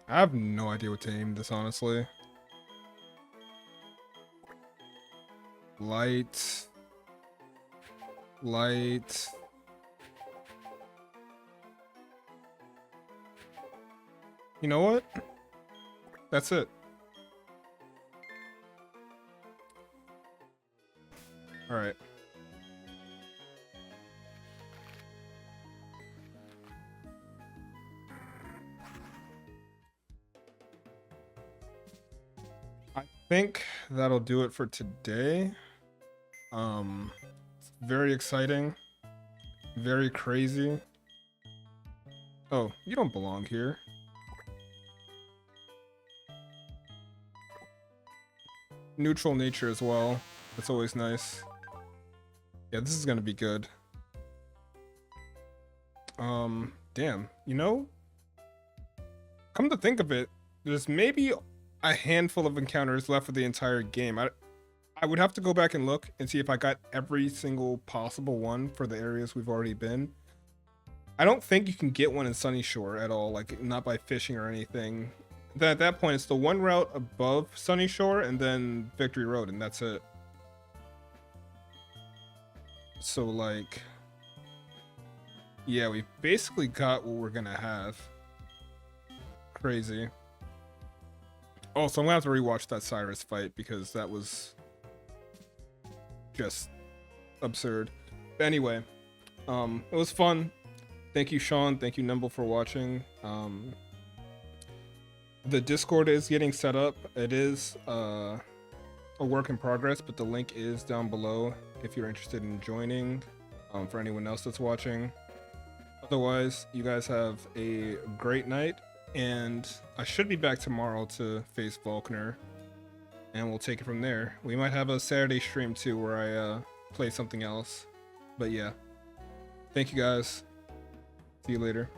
I have no idea what to name this, honestly. Light. You know what? That's it. All right. I think that'll do it for today. Very exciting. Very crazy. Oh, you don't belong here. Neutral nature as well. That's always nice. Yeah, this is gonna be good. Damn. You know, come to think of it, there's maybe a handful of encounters left for the entire game. I would have to go back and look and see if I got every single possible one for the areas we've already been. I don't think you can get one in Sunny Shore at all, like not by fishing or anything. Then at that point, it's the one route above Sunny Shore and then Victory Road, and that's it. So like, yeah, we basically got what we're gonna have. Crazy. Also, I'm gonna have to rewatch that Cyrus fight because that was just absurd. But anyway, it was fun. Thank you, Sean. Thank you, Nimble, for watching. The Discord is getting set up. It is a work in progress, but the link is down below if you're interested in joining, for anyone else that's watching. Otherwise, you guys have a great night, and I should be back tomorrow to face Volkner, and we'll take it from there. We might have a Saturday stream too where I play something else. But yeah, thank you guys. See you later.